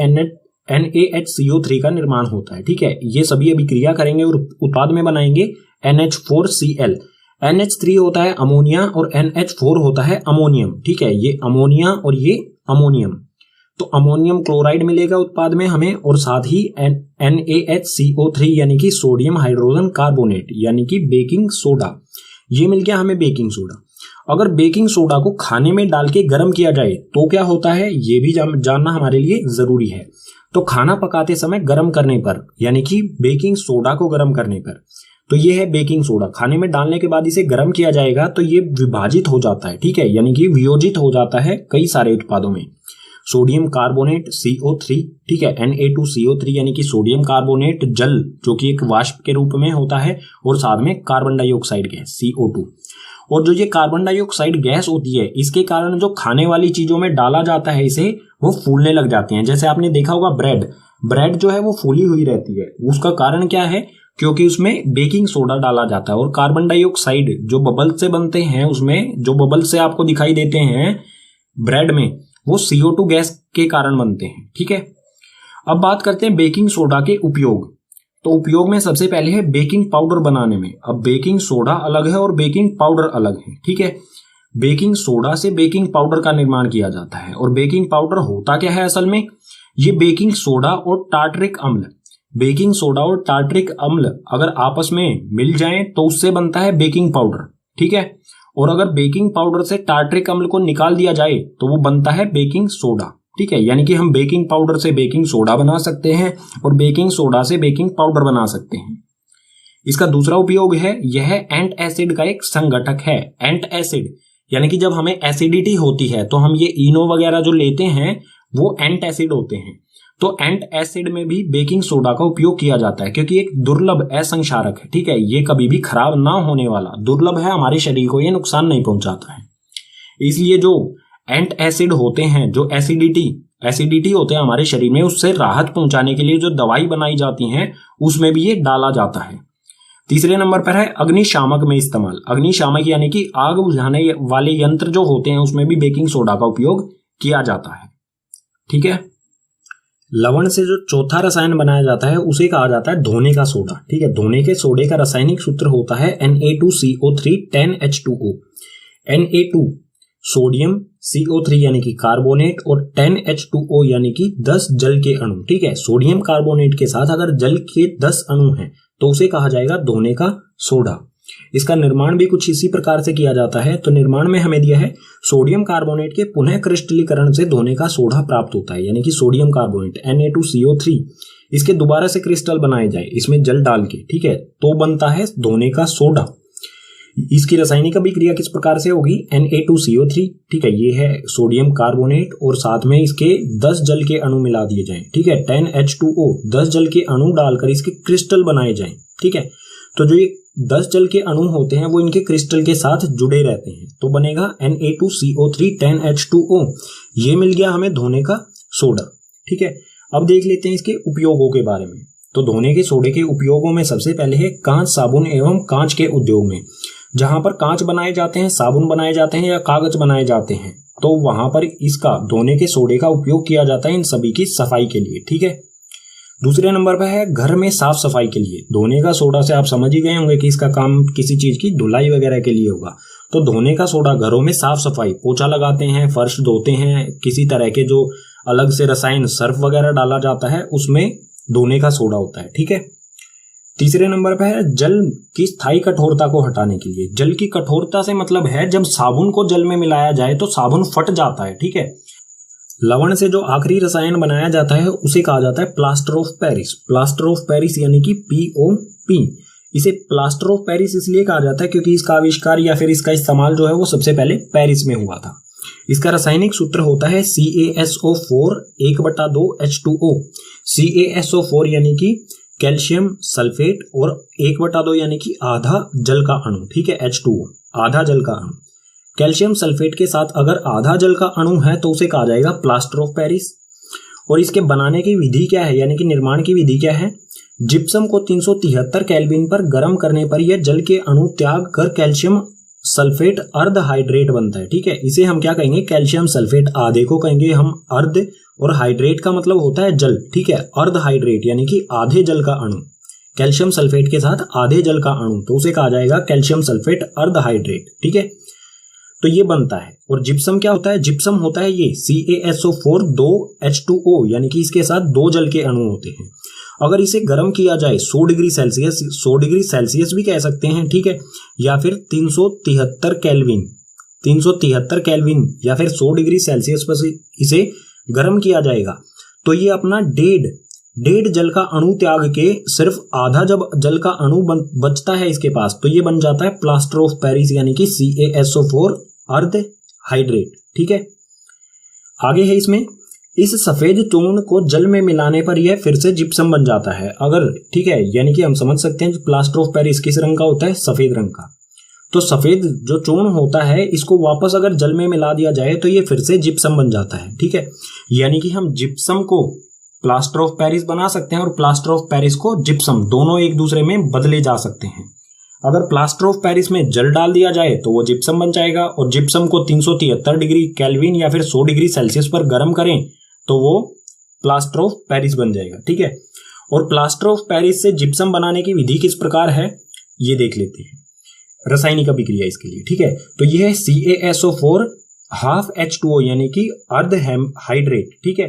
NaHCO3 का निर्माण होता है। ठीक है, ये सभी अभिक्रिया करेंगे और उत्पाद में बनाएंगे NH4Cl। NH3 होता है अमोनिया और NH4 होता है अमोनियम। ठीक है, ये अमोनिया और ये अमोनियम, तो अमोनियम क्लोराइड मिलेगा उत्पाद में हमें, और साथ ही NaHCO3 यानी कि सोडियम हाइड्रोजन कार्बोनेट यानी कि बेकिंग सोडा, ये मिल गया हमें बेकिंग सोडा। अगर बेकिंग सोडा को खाने में डाल के गर्म किया जाए तो क्या होता है, ये भी जानना हमारे लिए जरूरी है। तो खाना पकाते समय गर्म करने पर यानी कि बेकिंग सोडा को गर्म करने पर, तो ये है बेकिंग सोडा। खाने में डालने के बाद इसे गर्म किया जाएगा तो ये विभाजित हो जाता है। ठीक है, यानी कि वियोजित हो जाता है कई सारे उत्पादों में। सोडियम कार्बोनेट CO3, ठीक है, Na2CO3 यानी कि सोडियम कार्बोनेट जल जो कि एक वाष्प के रूप में होता है, और साथ में कार्बन डाइऑक्साइड गैस CO2। और जो ये कार्बन डाइऑक्साइड गैस होती है इसके कारण जो खाने वाली चीजों में डाला जाता है इसे, वो फूलने लग जाती हैं। जैसे आपने देखा होगा ब्रेड जो है वो फूली हुई रहती है, उसका कारण क्या है? क्योंकि उसमें बेकिंग सोडा डाला जाता है। और कार्बन डाइऑक्साइड जो बबल से बनते हैं, उसमें जो बबल से आपको दिखाई देते हैं ब्रेड में, वो CO2 गैस के कारण बनते हैं। ठीक है, अब बात करते हैं बेकिंग सोडा के उपयोग। तो उपयोग में सबसे पहले है बेकिंग पाउडर बनाने में। अब बेकिंग सोडा अलग है और बेकिंग पाउडर अलग है। ठीक है, बेकिंग सोडा से बेकिंग पाउडर का निर्माण किया जाता है। और बेकिंग पाउडर होता क्या है असल में? ये बेकिंग सोडा और टार्टरिक अम्ल, बेकिंग सोडा और टार्टरिक अम्ल अगर आपस में मिल जाएं तो उससे बनता है बेकिंग पाउडर। ठीक है, और अगर बेकिंग पाउडर से टार्टरिक अम्ल को निकाल दिया जाए तो वो बनता है बेकिंग सोडा। ठीक है, यानी कि हम बेकिंग पाउडर से बेकिंग सोडा बना सकते हैं और बेकिंग सोडा से बेकिंग पाउडर बना सकते हैं। इसका दूसरा उपयोग है, यह एंट एसिड का एक संघटक है। एंट एसिड यानी कि जब हमें एसिडिटी होती है तो हम ये इनो वगैरह जो लेते हैं वो एंट एसिड होते हैं। तो एंट एसिड में भी बेकिंग सोडा का उपयोग किया जाता है क्योंकि एक दुर्लभ असंक्षारक है। ठीक है, ये कभी भी खराब ना होने वाला, दुर्लभ है, हमारे शरीर को ये नुकसान नहीं पहुंचाता है। इसलिए जो एंट एसिड होते हैं, जो एसिडिटी होते हैं हमारे शरीर में, उससे राहत पहुंचाने के लिए जो दवाई बनाई जाती हैं उसमें भी ये डाला जाता है। तीसरे नंबर पर है अग्निशामक में इस्तेमाल। अग्निशामक यानी कि आग बुझाने वाले यंत्र जो होते हैं उसमें भी बेकिंग सोडा का उपयोग किया जाता है। ठीक है, लवण से जो चौथा रसायन बनाया जाता है उसे कहा जाता है धोने का सोडा। ठीक है, धोने के सोडे का रासायनिक सूत्र होता है Na2CO3 10H2O। Na2 sodium, CO3 यानी कि कार्बोनेट और 10H2O यानी कि 10 जल के अणु। ठीक है, सोडियम कार्बोनेट के साथ अगर जल के 10 अणु हैं तो उसे कहा जाएगा धोने का सोडा। इसका निर्माण भी कुछ इसी प्रकार से किया जाता है। तो निर्माण में हमें दिया है सोडियम कार्बोनेट के पुनः क्रिस्टलीकरण से धोने का सोडा प्राप्त होता है, यानी कि सोडियम कार्बोनेट Na2CO3 इसके दोबारा से क्रिस्टल बनाए जाए इसमें जल डाल के, ठीक है, तो बनता है धोने का सोडा। इसकी रासायनिक अभिक्रिया किस प्रकार से होगी? Na2CO3, ठीक है, ये है सोडियम कार्बोनेट और साथ में इसके 10 जल के अणु मिला दिए जाएं। ठीक है, 10H2O 10 जल के अणु डालकर इसके क्रिस्टल बनाए जाएं। ठीक है, तो जो ये 10 जल के अणु होते हैं वो इनके क्रिस्टल के साथ जुड़े रहते हैं, तो बनेगा Na2CO3 10H2O। ये मिल गया हमें धोने का सोडा। ठीक है, अब देख लेते हैं इसके उपयोगों के बारे में। तो धोने के सोडे के उपयोगों में सबसे पहले है कांच, साबुन एवं कांच के उद्योग में। जहां पर कांच बनाए जाते हैं, साबुन बनाए जाते हैं या कागज बनाए जाते हैं, तो वहां पर इसका धोने के सोडे का उपयोग किया जाता है इन सभी की सफाई के लिए। ठीक है, दूसरे नंबर पर है घर में साफ सफाई के लिए। धोने का सोडा से आप समझ ही गए होंगे कि इसका काम किसी चीज की धुलाई वगैरह के लिए होगा। तो धोने का सोडा घरों में साफ सफाई, पोछा लगाते हैं, फर्श धोते हैं, किसी तरह के जो अलग से रसायन सर्फ वगैरह डाला जाता है उसमें धोने का सोडा होता है। ठीक है, तीसरे नंबर पर है जल की स्थायी कठोरता को हटाने के लिए। जल की कठोरता से मतलब है जब साबुन को जल में मिलाया जाए तो साबुन फट जाता है। ठीक है, लवण से जो आखिरी रसायन बनाया जाता है उसे कहा जाता है plaster of Paris. Plaster of Paris यानी कि POP। इसे प्लास्टर ऑफ पेरिस इसलिए कहा जाता है क्योंकि इसका आविष्कार या फिर इसका इस्तेमाल जो है वो सबसे पहले पेरिस में हुआ था। इसका रासायनिक सूत्र होता है CaSO4 1/2 H2O। CaSO4 यानी कि कैल्शियम सल्फेट और 1/2 यानी कि आधा जल का अणु, ठीक है, H2O आधा जल का अणु। कैल्शियम सल्फेट के साथ अगर आधा जल का अणु है तो उसे कहा जाएगा प्लास्टर ऑफ पेरिस। और इसके बनाने की विधि क्या है, यानी कि निर्माण की विधि क्या है? जिप्सम को 373 केल्विन पर गर्म करने पर यह जल के अणु त्याग कर कैल्शियम सल्फेट अर्ध हाइड्रेट बनता है, ठीक है। इसे हम क्या कहेंगे? कैल्शियम सल्फेट, आधे को कहेंगे हम अर्ध, और हाइड्रेट का मतलब होता है जल, ठीक है। अर्ध हाइड्रेट यानी कि आधे जल का अणु, कैल्शियम सल्फेट के साथ आधे जल का अणु, तो उसे कहा जाएगा कैल्शियम सल्फेट अर्ध हाइड्रेट, ठीक है। तो ये बनता है। और जिप्सम क्या होता है? जिप्सम होता है ये CaSO4 2 H2O, यानी कि इसके साथ 2 जल के अणु होते हैं। अगर इसे गर्म किया जाए 100 डिग्री सेल्सियस, 100 डिग्री सेल्सियस भी कह सकते हैं, ठीक है, या फिर 373 केल्विन या फिर 100 डिग्री सेल्सियस पर इसे गर्म किया जाएगा, तो ये अपना डेढ़ जल का अणु त्याग के सिर्फ आधा जब जल का अणु बचता है इसके पास, तो ये बन जाता है प्लास्टर ऑफ पेरिस, यानी कि CaSO4 अर्ध हाइड्रेट, ठीक है। आगे है इसमें, इस सफेद चूर्ण को जल में मिलाने पर यह फिर से जिप्सम बन जाता है, अगर, ठीक है, यानी कि हम समझ सकते हैं प्लास्टर ऑफ पेरिस किस रंग का होता है? सफेद रंग का। तो सफेद जो चूर्ण होता है इसको वापस अगर जल में मिला दिया जाए तो ये फिर से जिप्सम बन जाता है, ठीक है। यानी कि हम जिप्सम को प्लास्टर ऑफ पेरिस बना सकते हैं और प्लास्टर ऑफ पेरिस को जिप्सम, दोनों एक दूसरे में बदले जा सकते हैं। अगर प्लास्टर ऑफ पेरिस में जल डाल दिया जाए तो वो जिप्सम बन जाएगा, और जिप्सम को 373 डिग्री केल्विन या फिर 100 डिग्री सेल्सियस पर गर्म करें तो वो प्लास्टर ऑफ पेरिस बन जाएगा, ठीक है। और प्लास्टर ऑफ पेरिस से जिप्सम बनाने की विधि किस प्रकार है ये देख लेते हैं, रासायनिक अभिक्रिया इसके लिए, ठीक है। तो यह है CaSO4 हाफ H2O यानी कि अर्ध हाइड्रेट, ठीक है,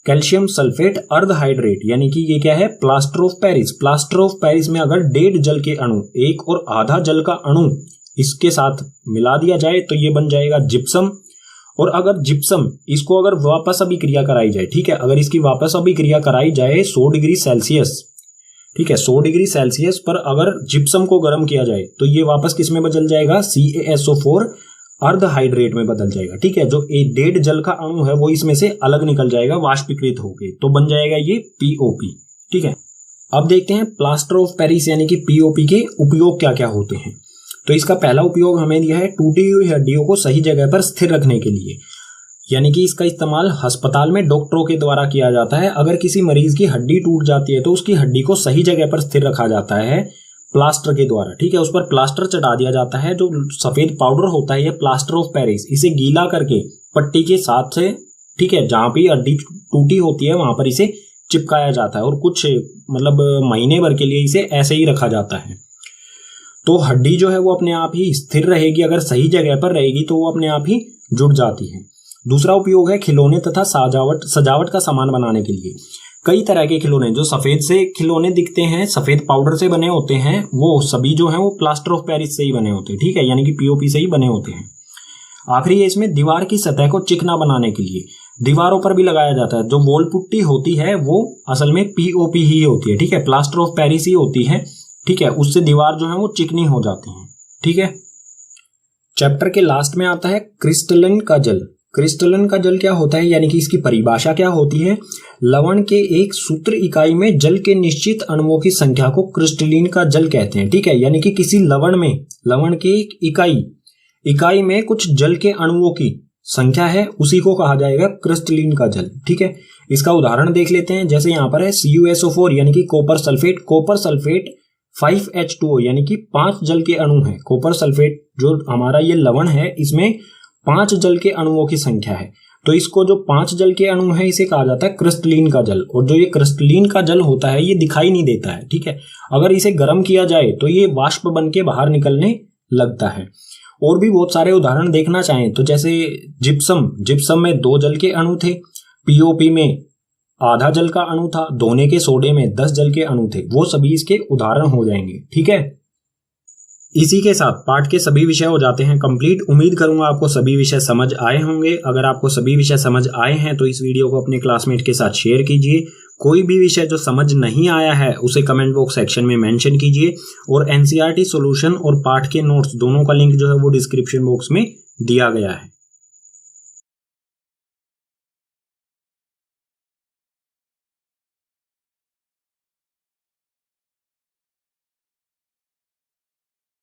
कैल्शियम सल्फेट अर्ध हाइड्रेट, यानी कि ये क्या है? Plaster of Paris. Plaster of Paris में अगर 1.5 जल के अणु, 1 और आधा जल का अणु इसके साथ मिला दिया जाए तो ये बन जाएगा जिप्सम। और अगर जिप्सम इसको अगर वापस अभिक्रिया कराई जाए, ठीक है, अगर इसकी वापस अभिक्रिया कराई जाए 100 डिग्री सेल्सियस, ठीक है, 100 डिग्री सेल्सियस पर अगर जिप्सम को गर्म किया जाए तो ये वापस किस में बदल जाएगा? CaSO4 अर्ध हाइड्रेट में बदल जाएगा, ठीक है। जो 1.5 जल का अणु है वो इसमें से अलग निकल जाएगा वाष्पीकृत होकर, तो बन जाएगा ये POP, ठीक है। अब देखते हैं प्लास्टर ऑफ पेरिस यानी कि POP के उपयोग क्या क्या होते हैं। तो इसका पहला उपयोग हमें दिया है टूटी हुई हड्डियों को सही जगह पर स्थिर रखने के लिए, यानी कि इसका इस्तेमाल अस्पताल में डॉक्टरों के द्वारा किया जाता है। अगर किसी मरीज की हड्डी टूट जाती है तो उसकी हड्डी को सही जगह पर स्थिर रखा जाता है प्लास्टर के द्वारा, ठीक है। उस पर प्लास्टर चढ़ा दिया जाता है, जो सफेद पाउडर होता है ये प्लास्टर ऑफ पेरिस, इसे गीला करके पट्टी के साथ से, ठीक है, जहां भी हड्डी टूटी होती है वहां पर इसे चिपकाया जाता है और कुछ मतलब महीने भर के लिए इसे ऐसे ही रखा जाता है। तो हड्डी जो है वो अपने आप ही स्थिर रहेगी, अगर सही जगह पर रहेगी तो वो अपने आप ही जुड़ जाती है। दूसरा उपयोग है खिलौने तथा सजावट का सामान बनाने के लिए। कई तरह के खिलौने, जो सफेद से खिलौने दिखते हैं, सफेद पाउडर से बने होते हैं, वो सभी जो है वो प्लास्टर ऑफ पेरिस से ही बने होते हैं, ठीक है, यानी कि POP से ही बने होते हैं। आखिरी है इसमें दीवार की सतह को चिकना बनाने के लिए दीवारों पर भी लगाया जाता है। जो वॉल पुट्टी होती है वो असल में POP ही होती है, ठीक है, प्लास्टर ऑफ पेरिस ही होती है, ठीक है, उससे दीवार जो है वो चिकनी हो जाती है, ठीक है। चैप्टर के लास्ट में आता है क्रिस्टलन का जल। क्रिस्टलन का जल क्या होता है, यानी कि इसकी परिभाषा क्या होती है? लवण के एक सूत्र इकाई में जल के निश्चित अणुओं की संख्या को क्रिस्टलिन का जल कहते हैं, ठीक है। यानी कि किसी लवण के एक इकाई में कुछ जल के अणुओं की संख्या है, उसी को कहा जाएगा क्रिस्टलिन का जल, ठीक है। इसका उदाहरण देख लेते हैं, जैसे यहाँ पर है CuSO4 यानी कि कॉपर सल्फेट 5H2O यानी कि 5 जल के अणु हैं। कॉपर सल्फेट जो हमारा ये लवण है इसमें 5 जल के अणुओं की संख्या है, तो इसको जो 5 जल के अणु है इसे कहा जाता है क्रिस्टलीन का जल। और जो ये क्रिस्टलीन का जल होता है ये दिखाई नहीं देता है, ठीक है। अगर इसे गर्म किया जाए तो ये वाष्प बन के बाहर निकलने लगता है। और भी बहुत सारे उदाहरण देखना चाहें तो जैसे जिप्सम में 2 जल के अणु थे, POP में आधा जल का अणु था, दोने के सोडे में 10 जल के अणु थे, वो सभी इसके उदाहरण हो जाएंगे, ठीक है। इसी के साथ पाठ के सभी विषय हो जाते हैं कंप्लीट। उम्मीद करूंगा आपको सभी विषय समझ आए होंगे। अगर आपको सभी विषय समझ आए हैं तो इस वीडियो को अपने क्लासमेट के साथ शेयर कीजिए। कोई भी विषय जो समझ नहीं आया है उसे कमेंट बॉक्स सेक्शन में मेंशन कीजिए। और NCERT सॉल्यूशन और पाठ के नोट्स दोनों का लिंक जो है वो डिस्क्रिप्शन बॉक्स में दिया गया है।